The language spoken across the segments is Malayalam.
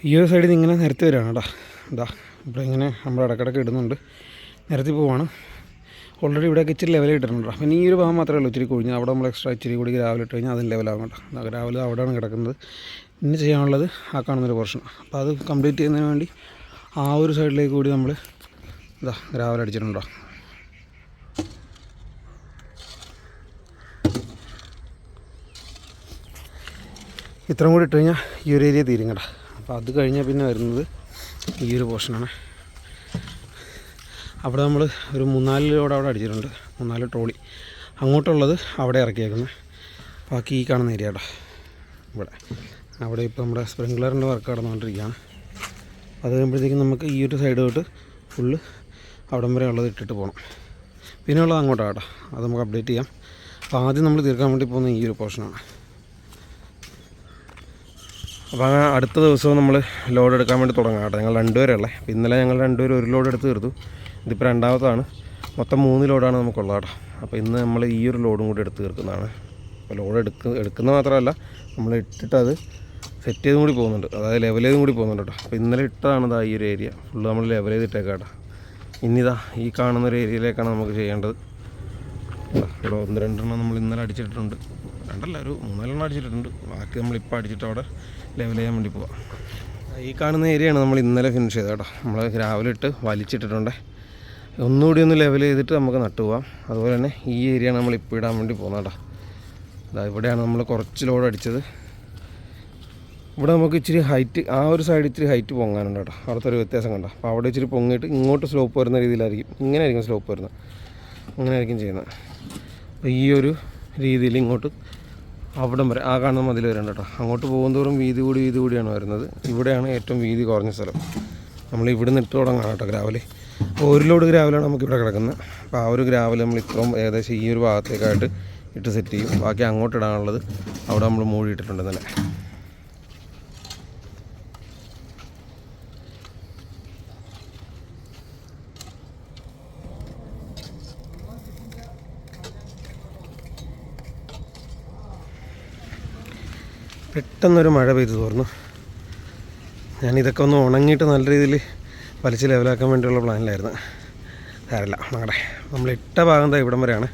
ഈ ഒരു സൈഡിൽ നിന്ന് ഇങ്ങനെ നിരത്തി വരികയാണ് കേട്ടോ. ഇതാ ഇവിടെ ഇങ്ങനെ നമ്മൾ ഇടയ്ക്കിടയ്ക്ക് ഇടുന്നുണ്ട്, നിരത്തി പോവാണ്. ഓൾറെഡി ഇവിടെയൊക്കെ ഇച്ചിരി ലെവൽ ഇട്ടിട്ടുണ്ട്. പിന്നെ ഈ ഒരു ഭാഗം മാത്രമേ ഉള്ളൂ ഇച്ചിരി കുഴിഞ്ഞ്. അവിടെ നമ്മൾ എക്സ്ട്രാ ഇച്ചിരി കൂടി രാവിലെ ഇട്ട് കഴിഞ്ഞാൽ അതിന് ലെവലാകും കേട്ടോ. രാവിലെ അവിടെയാണ് കിടക്കുന്നത്. ഇനി ചെയ്യാനുള്ളത് ആ കാണുന്നൊരു പോർഷൻ. അപ്പോൾ അത് കംപ്ലീറ്റ് ചെയ്യുന്നതിന് വേണ്ടി ആ ഒരു സൈഡിലേക്ക് കൂടി നമ്മൾ ഇതാ രാവിലെ അടിച്ചിട്ടുണ്ടോ. ഇത്രയും കൂടി ഇട്ട് കഴിഞ്ഞാൽ ഈ ഒരു ഏരിയ തീരും കേട്ടോ. അപ്പോൾ അത് കഴിഞ്ഞാൽ പിന്നെ വരുന്നത് ഈ ഒരു പോർഷനാണ്. അവിടെ നമ്മൾ ഒരു 3-4 ലോഡ് അവിടെ അടിച്ചിട്ടുണ്ട്, 3-4 ട്രോളി. അങ്ങോട്ടുള്ളത് അവിടെ ഇറക്കിയേക്കുന്നത്. ബാക്കി ഈ കാണുന്ന ഏരിയ കേട്ടോ. അവിടെ ഇപ്പോൾ നമ്മുടെ സ്പ്രിംഗ്ലറിൻ്റെ വർക്ക് നടന്നുകൊണ്ടിരിക്കുകയാണ്. അത് കഴിയുമ്പോഴത്തേക്കും നമുക്ക് ഈ ഒരു സൈഡ് തൊട്ട് ഫുള്ള് അവിടം വരെ ഉള്ളത് ഇട്ടിട്ട് പോകണം. പിന്നെ ഉള്ളത് അങ്ങോട്ടാണ് കേട്ടോ, അത് നമുക്ക് അപ്ഡേറ്റ് ചെയ്യാം. അപ്പോൾ ആദ്യം നമ്മൾ തീർക്കാൻ വേണ്ടി പോകുന്ന ഈ ഒരു പോർഷനാണ്. അപ്പോൾ അടുത്ത ദിവസവും നമ്മൾ ലോഡ് എടുക്കാൻ വേണ്ടി തുടങ്ങാം കേട്ടോ. ഞങ്ങൾ 2 പേരല്ലേ. അപ്പോൾ ഇന്നലെ ഞങ്ങൾ 2 പേരും ഒരു ലോഡ് എടുത്ത് തീർത്തു. ഇതിപ്പോൾ രണ്ടാമതാണ്. മൊത്തം 3 ലോഡാണ് നമുക്കുള്ളത് കേട്ടോ. അപ്പോൾ ഇന്ന് നമ്മൾ ഈ ഒരു ലോഡും കൂടി എടുത്ത് തീർക്കുന്നതാണ്. അപ്പോൾ ലോഡ് എടുക്കുന്ന മാത്രമല്ല, നമ്മൾ ഇട്ടിട്ട് അത് സെറ്റ് ചെയ്തും കൂടി പോകുന്നുണ്ട്, അതായത് ലെവൽ ചെയ്തും കൂടി പോകുന്നുണ്ട് കേട്ടോ. അപ്പോൾ ഇന്നലെ ഇട്ടതാണ് ഇതാ ഈ ഒരു ഏരിയ ഫുള്ള് നമ്മൾ ലെവൽ ചെയ്തിട്ടേക്കാം കേട്ടോ. ഇനിതാ ഈ കാണുന്നൊരു ഏരിയയിലേക്കാണ് നമുക്ക് ചെയ്യേണ്ടത്. ഇവിടെ 1-2 നമ്മൾ ഇന്നലെ അടിച്ചിട്ടുണ്ട്, 2 ഒരു 3-4 അടിച്ചിട്ടുണ്ട്. ബാക്കി നമ്മളിപ്പോൾ അടിച്ചിട്ട് അവിടെ ലെവൽ ചെയ്യാൻ വേണ്ടി പോവാം. ഈ കാണുന്ന ഏരിയയാണ് നമ്മൾ ഇന്നലെ ഫിനിഷ് ചെയ്തത് കേട്ടോ. നമ്മൾ രാവിലെ ഇട്ട് വലിച്ചിട്ടിട്ടുണ്ട്. ഒന്നുകൂടി ഒന്ന് ലെവൽ ചെയ്തിട്ട് നമുക്ക് നട്ടു പോവാം. അതുപോലെ തന്നെ ഈ ഏരിയയാണ് നമ്മളിപ്പോൾ ഇടാൻ വേണ്ടി പോകുന്നത് കേട്ടോ. അതാ ഇവിടെയാണ് നമ്മൾ കുറച്ച് ലോഡ് അടിച്ചത്. ഇവിടെ നമുക്ക് ഇച്ചിരി ഹൈറ്റ്, ആ ഒരു സൈഡ് ഇച്ചിരി ഹൈറ്റ് പൊങ്ങാനുണ്ട് കേട്ടോ. അവിടുത്തെ വ്യത്യാസം കണ്ടോ. അപ്പോൾ അവിടെ ഇച്ചിരി പൊങ്ങിയിട്ട് ഇങ്ങോട്ട് സ്ലോപ്പ് വരുന്ന രീതിയിലായിരിക്കും, ഇങ്ങനെ ആയിരിക്കും സ്ലോപ്പ് വരുന്നത്, അങ്ങനെ ആയിരിക്കും ചെയ്യുന്നത്. അപ്പോൾ ഈ ഒരു രീതിയിൽ ഇങ്ങോട്ട് അവിടം വരെ ആ കാണുന്ന മതിൽ വരുന്നുണ്ട് കേട്ടോ. അങ്ങോട്ട് പോകുന്തോറും വീതി കൂടിയാണ് വരുന്നത്. ഇവിടെയാണ് ഏറ്റവും വീതി കുറഞ്ഞ സ്ഥലം. നമ്മൾ ഇവിടെ നിന്ന് ഇട്ട് തുടങ്ങാം കേട്ടോ ഗ്രാവൽ. അപ്പോൾ ഒരു ലോഡ് ഗ്രാവലാണ് നമുക്കിവിടെ കിടക്കുന്നത്. അപ്പോൾ ആ ഒരു ഗ്രാവൽ നമ്മൾ ഇത്രയും ഏകദേശം ഈ ഒരു ഭാഗത്തേക്കായിട്ട് ഇട്ട് സെറ്റ് ചെയ്യും. ബാക്കി അങ്ങോട്ട് ഇടാനുള്ളത് അവിടെ നമ്മൾ മൂടിയിട്ടിട്ടുണ്ട് ഇന്നലെ. പെട്ടെന്നൊരു മഴ പെയ്തു തോർന്നു. ഞാനിതൊക്കെ ഒന്ന് ഉണങ്ങിയിട്ട് നല്ല രീതിയിൽ വലിച്ച് ലെവലാക്കാൻ വേണ്ടിയുള്ള പ്ലാനിലായിരുന്നു. കാര്യമില്ല, നമ്മൾ ഇട്ട ഭാഗം ഇവിടം വരെയാണ്.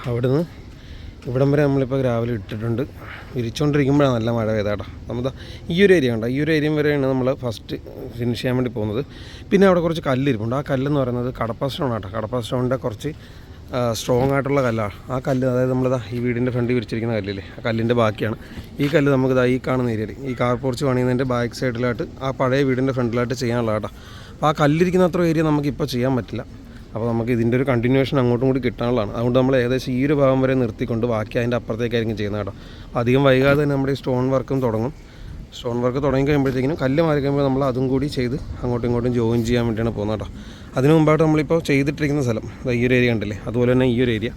അവിടുന്ന് ഇവിടം വരെ നമ്മളിപ്പോൾ രാവിലെ ഇട്ടിട്ടുണ്ട്. വിരിച്ചുകൊണ്ടിരിക്കുമ്പോഴാണ് നല്ല മഴ പെയ്താട്ടോ. നമ്മൾ ഈ ഒരു ഏരിയ ഉണ്ട്, ഈ ഒരു ഏരിയ വരെയാണ് നമ്മൾ ഫസ്റ്റ് ഫിനിഷ് ചെയ്യാൻ വേണ്ടി പോകുന്നത്. പിന്നെ അവിടെ കുറച്ച് കല്ലിരിപ്പുണ്ട്. ആ കല്ലെന്ന് പറയുന്നത് കടപ്പ സ്റ്റോൺ ആട്ടോ. കടപ്പ സ്റ്റോണിൻ്റെ കുറച്ച് സ്ട്രോങ് ആയിട്ടുള്ള കല്ലാണ്. ആ കല്ല്, അതായത് നമ്മളിതാ ഈ വീടിൻ്റെ ഫ്രണ്ടിൽ വിരിച്ചിരിക്കുന്ന കല്ലില്ലേ, ആ കല്ലിൻ്റെ ബാക്കിയാണ് ഈ കല്ല്. നമുക്കിതാ ഈ കാണുന്ന ഏരിയയിൽ ഈ കാർ പോർച്ച് പണിയുന്നതിൻ്റെ ബാക്ക് സൈഡിലായിട്ട് ആ പഴയ വീടിൻ്റെ ഫ്രണ്ടിലായിട്ട് ചെയ്യാനുള്ള കേട്ടോ. അപ്പോൾ ആ കല്ലിരിക്കുന്ന അത്ര ഏരിയ നമുക്കിപ്പോൾ ചെയ്യാൻ പറ്റില്ല. അപ്പോൾ നമുക്ക് ഇതിൻ്റെ ഒരു കണ്ടിന്യൂവേഷൻ അങ്ങോട്ടും കൂടി കിട്ടാനുള്ളതാണ്. അതുകൊണ്ട് നമ്മൾ ഏകദേശം ഈ ഒരു ഭാഗം വരെ നിർത്തിക്കൊണ്ട് ബാക്കി അതിൻ്റെ അപ്പുറത്തേക്കായിരിക്കും ചെയ്യുന്നത് കേട്ടോ. അധികം വൈകാതെ തന്നെ നമ്മുടെ ഈ സ്റ്റോൺ വർക്കും തുടങ്ങും. സ്റ്റോൺ വർക്ക് തുടങ്ങി കഴിയുമ്പോഴത്തേക്കിനും കല്ല് മാറി കഴിയുമ്പോൾ നമ്മൾ അതും കൂടി ചെയ്ത് അങ്ങോട്ടും ഇങ്ങോട്ടും ജോയിൻ ചെയ്യാൻ വേണ്ടിയാണ് പോകുന്നത് കേട്ടോ. അതിന് മുമ്പായിട്ട് നമ്മളിപ്പോൾ ചെയ്തിട്ടിരിക്കുന്ന സ്ഥലം ഈ ഒരു ഏരിയ ഉണ്ടല്ലേ, അതുപോലെ തന്നെ ഈ ഒരു ഏരിയ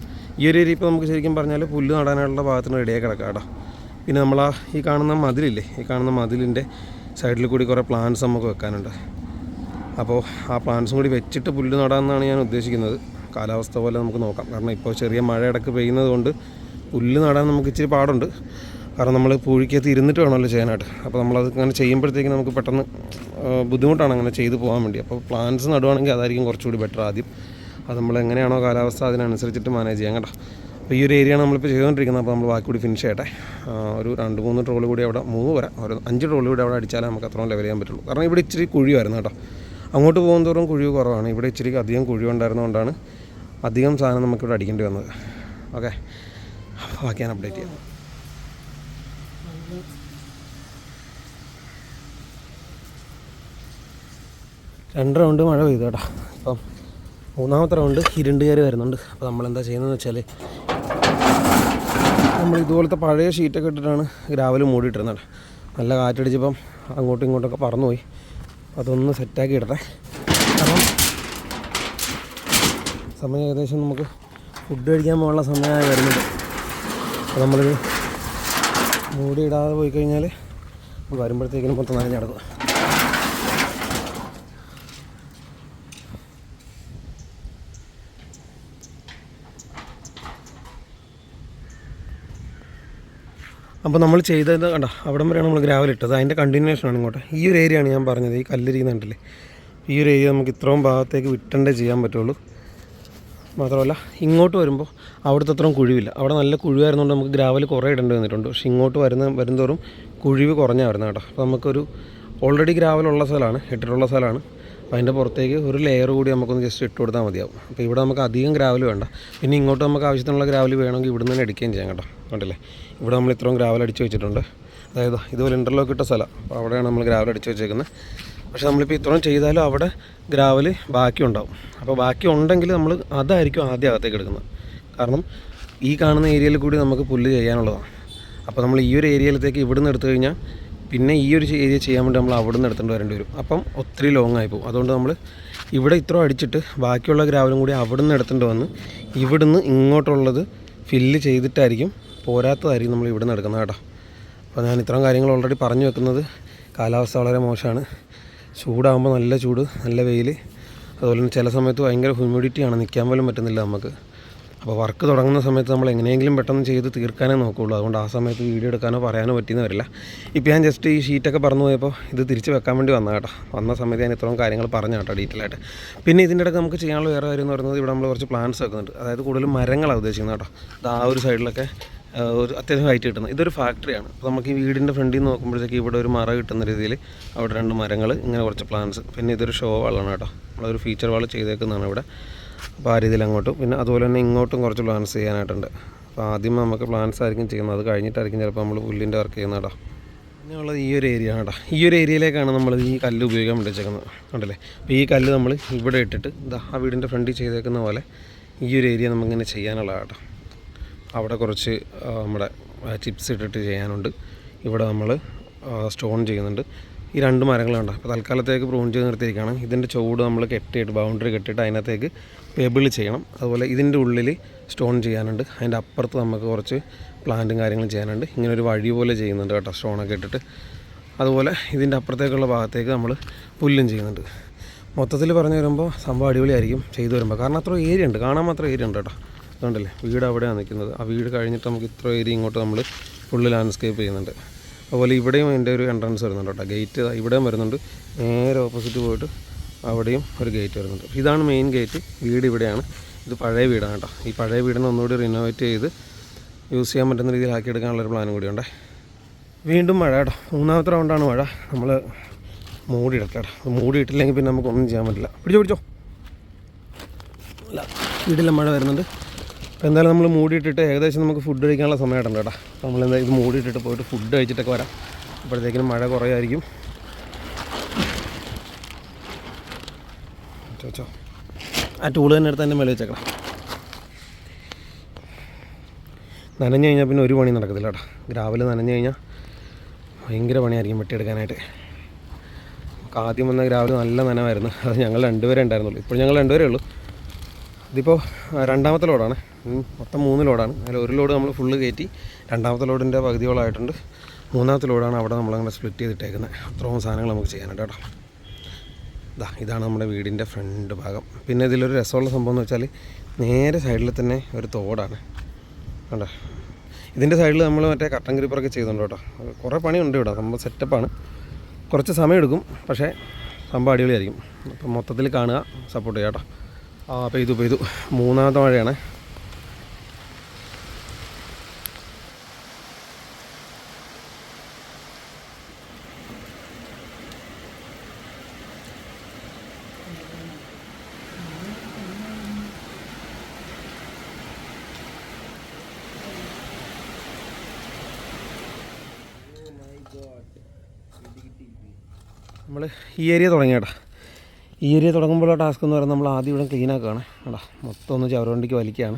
ഇപ്പോൾ നമുക്ക് ശരിക്കും പറഞ്ഞാൽ പുല്ല് നടാനുള്ള ഭാഗത്തിന് റെഡിയായി കിടക്കാം കേട്ടോ. പിന്നെ നമ്മൾ ഈ കാണുന്ന മതിലില്ലേ, ഈ കാണുന്ന മതിലിൻ്റെ സൈഡിൽ കൂടി കുറേ പ്ലാന്റ്സ് നമുക്ക് വെക്കാനുണ്ട്. അപ്പോൾ ആ പ്ലാന്റ്സും കൂടി വെച്ചിട്ട് പുല്ല് നടാമെന്നാണ് ഞാൻ ഉദ്ദേശിക്കുന്നത്. കാലാവസ്ഥ പോലെ നമുക്ക് നോക്കാം. കാരണം ഇപ്പോൾ ചെറിയ മഴ ഇടയ്ക്ക് പെയ്യുന്നത് കൊണ്ട് പുല്ല് നടാൻ നമുക്ക് ഇച്ചിരി പാടുണ്ട്. കാരണം നമ്മൾ പൂഴിക്കകത്ത് ഇരുന്നിട്ട് വേണമല്ലോ ചെയ്യാനായിട്ട്. അപ്പോൾ നമ്മളത് അങ്ങനെ ചെയ്യുമ്പോഴത്തേക്കും നമുക്ക് പെട്ടെന്ന് ബുദ്ധിമുട്ടാണ് അങ്ങനെ ചെയ്തു പോകാൻ വേണ്ടി. അപ്പോൾ പ്ലാന്റ്സ് നടുവാണെങ്കിൽ അതായിരിക്കും കുറച്ചുകൂടി ബെറ്റർ ആദ്യം. അത് നമ്മൾ എങ്ങനെയാണോ കാലാവസ്ഥ അതിനനുസരിച്ചിട്ട് മാനേജ് ചെയ്യാം കേട്ടോ. അപ്പോൾ ഈ ഒരു ഏരിയയാണ് നമ്മളിപ്പോൾ ചെയ്തുകൊണ്ടിരിക്കുന്നത്. അപ്പോൾ നമ്മൾ ബാക്കി കൂടി ഫിനിഷ് ചെയ്യട്ടെ. ഒരു 2-3 ട്രോളി കൂടി അവിടെ 3 വരെ ഒരു 5 ട്രോളി കൂടി അവിടെ അടിച്ചാലേ നമുക്ക് അത്രയും ലെവൽ ചെയ്യാൻ പറ്റുള്ളൂ. കാരണം ഇവിടെ ഇച്ചിരി കുഴിയായിരുന്നു കേട്ടോ. അങ്ങോട്ട് പോകുന്നതോറും കുഴി കുറവാണ്. ഇവിടെ ഇച്ചിരി അധികം കുഴി ഉണ്ടായിരുന്നതുകൊണ്ടാണ് അധികം സാധനം നമുക്കിവിടെ അടിക്കേണ്ടി വന്നത്. ഓക്കെ, ബാക്കി ഞാൻ അപ്ഡേറ്റ് ചെയ്യാം. 2 റൗണ്ട് മഴ പെയ്തു കേട്ടോ. അപ്പം 3ാമത്തെ റൗണ്ട് ഇരുണ്ട് കയറി വരുന്നുണ്ട്. അപ്പോൾ നമ്മളെന്താ ചെയ്യുന്നതെന്ന് വെച്ചാൽ നമ്മൾ ഇതുപോലത്തെ പഴയ ഷീറ്റൊക്കെ ഇട്ടിട്ടാണ് ഗ്രാവൽ മൂടിയിട്ടിരുന്നത്. നല്ല കാറ്റടിച്ചപ്പം അങ്ങോട്ടും ഇങ്ങോട്ടൊക്കെ പറന്നുപോയി. അതൊന്ന് സെറ്റാക്കി ഇടട്ടെ. കാരണം സമയം ഏകദേശം നമുക്ക് ഫുഡ് കഴിക്കാൻ പോകാനുള്ള സമയമായി വരുന്നുണ്ട്. അപ്പോൾ നമ്മളിത് മൂടി ഇടാതെ പോയി കഴിഞ്ഞാൽ വരുമ്പോഴത്തേക്കിനും മൊത്തം നനഞ്ഞടക്കും. അപ്പോൾ നമ്മൾ ചെയ്തത് കണ്ട അവിടം വരെയാണ് നമ്മൾ ഗ്രാവൽ ഇട്ടത്. അതിൻ്റെ കണ്ടിന്യൂഷനാണ് ഇങ്ങോട്ട്. ഈ ഒരു ഏരിയയാണ് ഞാൻ പറഞ്ഞത്, ഈ കല്ലിരിക്കുന്നുണ്ടല്ലേ, ഈ ഒരു ഏരിയ നമുക്ക് ഇത്രയും ഭാഗത്തേക്ക് വിട്ടണ്ടേ ചെയ്യാൻ പറ്റുള്ളൂ. മാത്രമല്ല ഇങ്ങോട്ട് വരുമ്പോൾ അവിടുത്തെ അത്രയും കുഴിവില്ല. അവിടെ നല്ല കുഴിവായിരുന്നുകൊണ്ട് നമുക്ക് ഗ്രാവൽ കുറേ ഇടേണ്ടി വന്നിട്ടുണ്ട്. പക്ഷേ ഇങ്ങോട്ട് വരുന്നതോറും കുഴിവ് കുറഞ്ഞാണ് വരുന്നത് കേട്ടോ. അപ്പോൾ നമുക്കൊരു ഓൾറെഡി ഗ്രാവലുള്ള സ്ഥലമാണ്, ഇട്ടിട്ടുള്ള സ്ഥലമാണ്. അപ്പോൾ അതിൻ്റെ പുറത്തേക്ക് ഒരു ലെയർ കൂടി നമുക്കൊന്ന് ജസ്റ്റ് ഇട്ട് കൊടുത്താൽ മതിയാവും. അപ്പോൾ ഇവിടെ നമുക്ക് അധികം ഗ്രാവൽ വേണ്ട. പിന്നെ ഇങ്ങോട്ട് നമുക്ക് ആവശ്യത്തിനുള്ള ഗ്രാവൽ വേണമെങ്കിൽ ഇവിടെ നിന്ന് എടുക്കുകയും ചെയ്യാം കേട്ടോ. കണ്ടില്ലേ, ഇവിടെ നമ്മൾ ഇത്രയും ഗ്രാവൽ അടിച്ച് വെച്ചിട്ടുണ്ട്. അതായത് ഇതുപോലെ ഇൻ്റർലോക്ക് ഇട്ട സ്ഥലം. അപ്പോൾ അവിടെയാണ് നമ്മൾ ഗ്രാവൽ അടിച്ച് വെച്ചേക്കുന്നത്. പക്ഷേ നമ്മളിപ്പോൾ ഇത്രയും ചെയ്താലും അവിടെ ഗ്രാവൽ ബാക്കി ഉണ്ടാവും. അപ്പോൾ ബാക്കി ഉണ്ടെങ്കിൽ നമ്മൾ അതായിരിക്കും ആദ്യം അകത്തേക്ക് എടുക്കുന്നത്. കാരണം ഈ കാണുന്ന ഏരിയയിൽ കൂടി നമുക്ക് പുല്ല് ചെയ്യാനുള്ളതാണ്. അപ്പോൾ നമ്മൾ ഈ ഒരു ഏരിയയിലത്തേക്ക് ഇവിടെ നിന്ന് എടുത്തു കഴിഞ്ഞാൽ പിന്നെ ഈ ഒരു ഏരിയ ചെയ്യാൻ വേണ്ടി നമ്മൾ അവിടെ നിന്ന് എടുത്തുകൊണ്ട് വരേണ്ടി വരും. അപ്പം ഒത്തിരി ലോങ് ആയി പോകും. അതുകൊണ്ട് നമ്മൾ ഇവിടെ ഇത്രയും അടിച്ചിട്ട് ബാക്കിയുള്ള ഗ്രാവലും കൂടി അവിടെ നിന്ന് എടുത്തുകൊണ്ട് വന്ന് ഇവിടുന്ന് ഇങ്ങോട്ടുള്ളത് ഫില്ല് ചെയ്തിട്ടായിരിക്കും, പോരാത്തതായിരിക്കും നമ്മൾ ഇവിടെ നിന്ന് എടുക്കുന്നത് കേട്ടോ. അപ്പോൾ ഞാൻ ഇത്രയും കാര്യങ്ങൾ ഓൾറെഡി പറഞ്ഞു വെക്കുന്നത്. കാലാവസ്ഥ വളരെ മോശമാണ്. ചൂടാകുമ്പോൾ നല്ല ചൂട്, നല്ല വെയിൽ, അതുപോലെ തന്നെ ചില സമയത്ത് ഭയങ്കര ഹ്യൂമിഡിറ്റിയാണ്, നിൽക്കാൻ പോലും പറ്റുന്നില്ല നമുക്ക്. അപ്പോൾ വർക്ക് തുടങ്ങുന്ന സമയത്ത് നമ്മൾ എങ്ങനെയെങ്കിലും പെട്ടെന്ന് ചെയ്ത് തീർക്കാനേ നോക്കുകയുള്ളൂ. അതുകൊണ്ട് ആ സമയത്ത് വീഡിയോ എടുക്കാനോ പറയാനോ പറ്റിയെന്ന് വരില്ല. ഇപ്പോൾ ഞാൻ ജസ്റ്റ് ഈ ഷീറ്റൊക്കെ പറന്നു പോയപ്പോൾ ഇത് തിരിച്ച് വെക്കാൻ വേണ്ടി വന്ന കേട്ടോ. വന്ന സമയത്ത് ഞാൻ ഇത്രയും കാര്യങ്ങൾ പറഞ്ഞു കേട്ടോ, ഡീറ്റെയിൽ ആയിട്ട്. പിന്നെ ഇതിൻ്റെ ഇടയ്ക്ക് നമുക്ക് ചെയ്യാനുള്ള വേറെ കാര്യം എന്ന് പറയുന്നത്, ഇവിടെ നമ്മൾ കുറച്ച് പ്ലാന്റ്സ് വെക്കുന്നുണ്ട്. അതായത് കൂടുതലും മരങ്ങളാണ് ഉദ്ദേശിക്കുന്നത് കേട്ടോ. അത് ആ ഒരു സൈഡിലൊക്കെ ഒരു അത്യാവശ്യം ഹൈറ്റ് കിട്ടുന്നത്. ഇതൊരു ഫാക്ടറിയാണ്. അപ്പോൾ നമുക്ക് ഈ വീടിൻ്റെ ഫ്രണ്ടിൽ നിന്ന് നോക്കുമ്പോഴത്തേക്ക് ഇവിടെ ഒരു മറ കിട്ടുന്ന രീതിയിൽ അവിടെ 2 മരങ്ങൾ, ഇങ്ങനെ കുറച്ച് പ്ലാന്റ്സ്. പിന്നെ ഇതൊരു ഷോ വാളാണ് കേട്ടോ. നമ്മളൊരു ഫീച്ചർ വാൾ ചെയ്തേക്കുന്നതാണ് ഇവിടെ. അപ്പോൾ ആ രീതിയിൽ അങ്ങോട്ടും, പിന്നെ അതുപോലെ തന്നെ ഇങ്ങോട്ടും കുറച്ച് പ്ലാൻസ് ചെയ്യാനായിട്ടുണ്ട്. അപ്പോൾ ആദ്യം നമുക്ക് പ്ലാൻസ് ആയിരിക്കും ചെയ്യുന്നത്, അത് കഴിഞ്ഞിട്ടായിരിക്കും ചിലപ്പോൾ നമ്മൾ പുല്ലിൻ്റെ വർക്ക് ചെയ്യുന്നത് കേട്ടോ. പിന്നെയുള്ളത് ഈ ഒരു ഏരിയ ആണ് കേട്ടോ. ഈ ഒരു ഏരിയയിലേക്കാണ് നമ്മൾ ഈ കല്ല് ഉപയോഗിക്കാൻ വേണ്ടി വെച്ചേക്കുന്നത് കണ്ടല്ലേ. അപ്പോൾ ഈ കല്ല് നമ്മൾ ഇവിടെ ഇട്ടിട്ട് ഇതാ ആ വീടിൻ്റെ ഫ്രണ്ടിൽ ചെയ്തേക്കുന്ന പോലെ ഈ ഒരു ഏരിയ നമുക്കിങ്ങനെ ചെയ്യാനുള്ളതാണ് കേട്ടോ. അവിടെ കുറച്ച് നമ്മുടെ ചിപ്സ് ഇട്ടിട്ട് ചെയ്യാനുണ്ട്. ഇവിടെ നമ്മൾ സ്റ്റോൺ ചെയ്യുന്നുണ്ട്. ഈ 2 മരങ്ങളുണ്ട്. അപ്പോൾ തൽക്കാലത്തേക്ക് പ്രൂൺ ചെയ്ത് നിർത്തിയിരിക്കുകയാണ്. ഇതിൻ്റെ ചുവട് നമ്മൾ കെട്ടിയിട്ട് ബൗണ്ടറി കെട്ടിയിട്ട് അതിനകത്തേക്ക് പേബിൾ ചെയ്യണം. അതുപോലെ ഇതിൻ്റെ ഉള്ളിൽ സ്റ്റോൺ ചെയ്യാനുണ്ട്. അതിൻ്റെ അപ്പുറത്ത് നമുക്ക് കുറച്ച് പ്ലാന്റും കാര്യങ്ങളും ചെയ്യാനുണ്ട്. ഇങ്ങനെ ഒരു വഴി പോലെ ചെയ്യുന്നുണ്ട് കേട്ടോ, സ്റ്റോണൊക്കെ ഇട്ടിട്ട്. അതുപോലെ ഇതിൻ്റെ അപ്പുറത്തേക്കുള്ള ഭാഗത്തേക്ക് നമ്മൾ പുല്ലും ചെയ്യുന്നുണ്ട്. മൊത്തത്തിൽ പറഞ്ഞു വരുമ്പോൾ സംഭവം അടിപൊളിയായിരിക്കും ചെയ്തു വരുമ്പോൾ. കാരണം അത്ര ഏരിയ ഉണ്ട്, കാണാൻ മാത്രം ഏരിയ ഉണ്ട് കേട്ടോ. അതുകൊണ്ടല്ലേ വീട് അവിടെയാണ് നിൽക്കുന്നത്. ആ വീട് കഴിഞ്ഞിട്ട് നമുക്ക് ഇത്ര ഏരിയ ഇങ്ങോട്ട് നമ്മൾ ഫുള്ള് ലാൻഡ്സ്കേപ്പ് ചെയ്യുന്നുണ്ട്. അതുപോലെ ഇവിടെയും അതിൻ്റെ ഒരു എൻട്രൻസ് വരുന്നുണ്ട് കേട്ടോ. ഗേറ്റ് ഇവിടെയും വരുന്നുണ്ട്. നേരെ ഓപ്പോസിറ്റ് പോയിട്ട് അവിടെയും ഒരു ഗേറ്റ് വരുന്നുണ്ട്. ഇതാണ് മെയിൻ ഗേറ്റ്. വീട് ഇവിടെയാണ്. ഇത് പഴയ വീടാണ് കേട്ടോ. ഈ പഴയ വീടിനെ ഒന്നുകൂടി റിനോവേറ്റ് ചെയ്ത് യൂസ് ചെയ്യാൻ പറ്റുന്ന രീതിയിൽ ആക്കിയെടുക്കാനുള്ളൊരു പ്ലാനും കൂടിയുണ്ട്. വീണ്ടും മഴ കേട്ടോ. 3ാമത്തെ റൗണ്ടാണ് മഴ. നമ്മൾ മൂടിയിടട്ടെ കേട്ടോ. മൂടിയിട്ടില്ലെങ്കിൽ പിന്നെ നമുക്കൊന്നും ചെയ്യാൻ പറ്റില്ല. പിടിച്ചോ അല്ല, വീട്ടിലെ മഴ വരുന്നുണ്ട്. അപ്പോൾ എന്തായാലും നമ്മൾ മൂടിയിട്ടിട്ട് ഏകദേശം നമുക്ക് ഫുഡ് കഴിക്കാനുള്ള സമയമായിട്ടുണ്ട് കേട്ടോ. അപ്പോൾ നമ്മളെന്താ ഇത് മൂടിയിട്ടിട്ട് പോയിട്ട് ഫുഡ് കഴിച്ചിട്ടൊക്കെ വരാം. അപ്പോഴത്തേക്കിനും മഴ കുറയായിരിക്കും. ചോച്ചോ ആ ടൂള് തന്നെ എടുത്ത് എൻ്റെ മേലെ വെച്ചേക്കണം. നനഞ്ഞു കഴിഞ്ഞാൽ പിന്നെ ഒരു പണി നടക്കത്തില്ല കേട്ടോ. ഗ്രാവൽ നനഞ്ഞു കഴിഞ്ഞാൽ ഭയങ്കര പണിയായിരിക്കും വെട്ടിയെടുക്കാനായിട്ട്. ആദ്യം വന്ന ഗ്രാവൽ നല്ല നനവായിരുന്നു. അത് ഞങ്ങൾ 2 പേരെ ഉണ്ടായിരുന്നുള്ളൂ. ഇപ്പോൾ ഞങ്ങൾ 2 പേരേ ഉള്ളൂ. ഇതിപ്പോൾ 2ാമത്തെ ലോഡാണ്. മൊത്തം 3 ലോഡാണ്. അതിൽ ഒരു ലോഡ് നമ്മൾ ഫുള്ള് കയറ്റി. 2ാമത്തെ ലോഡിൻ്റെ പകുതിയോളമായിട്ടുണ്ട്. 3ാമത്തെ ലോഡാണ് അവിടെ നമ്മളങ്ങനെ സ്പ്ലിറ്റ് ചെയ്തിട്ടേക്കുന്നത്. അത്രയും സാധനങ്ങൾ നമുക്ക് ചെയ്യാനുണ്ട് കേട്ടോ. ഇതാണ് നമ്മുടെ വീടിൻ്റെ ഫ്രണ്ട് ഭാഗം. പിന്നെ ഇതിലൊരു രസമുള്ള സംഭവം എന്ന് വെച്ചാൽ നേരെ സൈഡിൽ തന്നെ ഒരു തോടാണ് കണ്ടോ. ഇതിൻ്റെ സൈഡിൽ നമ്മൾ മറ്റേ കട്ടൻ ക്രീപ്പറൊക്കെ ചെയ്തുകൊണ്ട് കേട്ടോ. കുറേ പണിയുണ്ട് ഇവിടെ. സംഭവം സെറ്റപ്പാണ്. കുറച്ച് സമയമെടുക്കും, പക്ഷേ സംഭവം അടിപൊളിയായിരിക്കും. അപ്പം മൊത്തത്തിൽ കാണുക, സപ്പോർട്ട് ചെയ്യുക കേട്ടോ. പെയ്തു 3ാമത്തെ മഴയാണ്. നമ്മൾ ഈ ഏരിയ തുടങ്ങി കേട്ടോ. ഈ ഏരിയ തുടങ്ങുമ്പോഴുള്ള ടാസ്ക് എന്ന് പറയുന്നത് നമ്മൾ ആദ്യം ഇവിടെ ക്ലീൻ ആക്കുകയാണ് കേട്ടോ. മൊത്തം ഒന്ന് ചവറുവണ്ടിക്ക് വലിക്കുകയാണ്.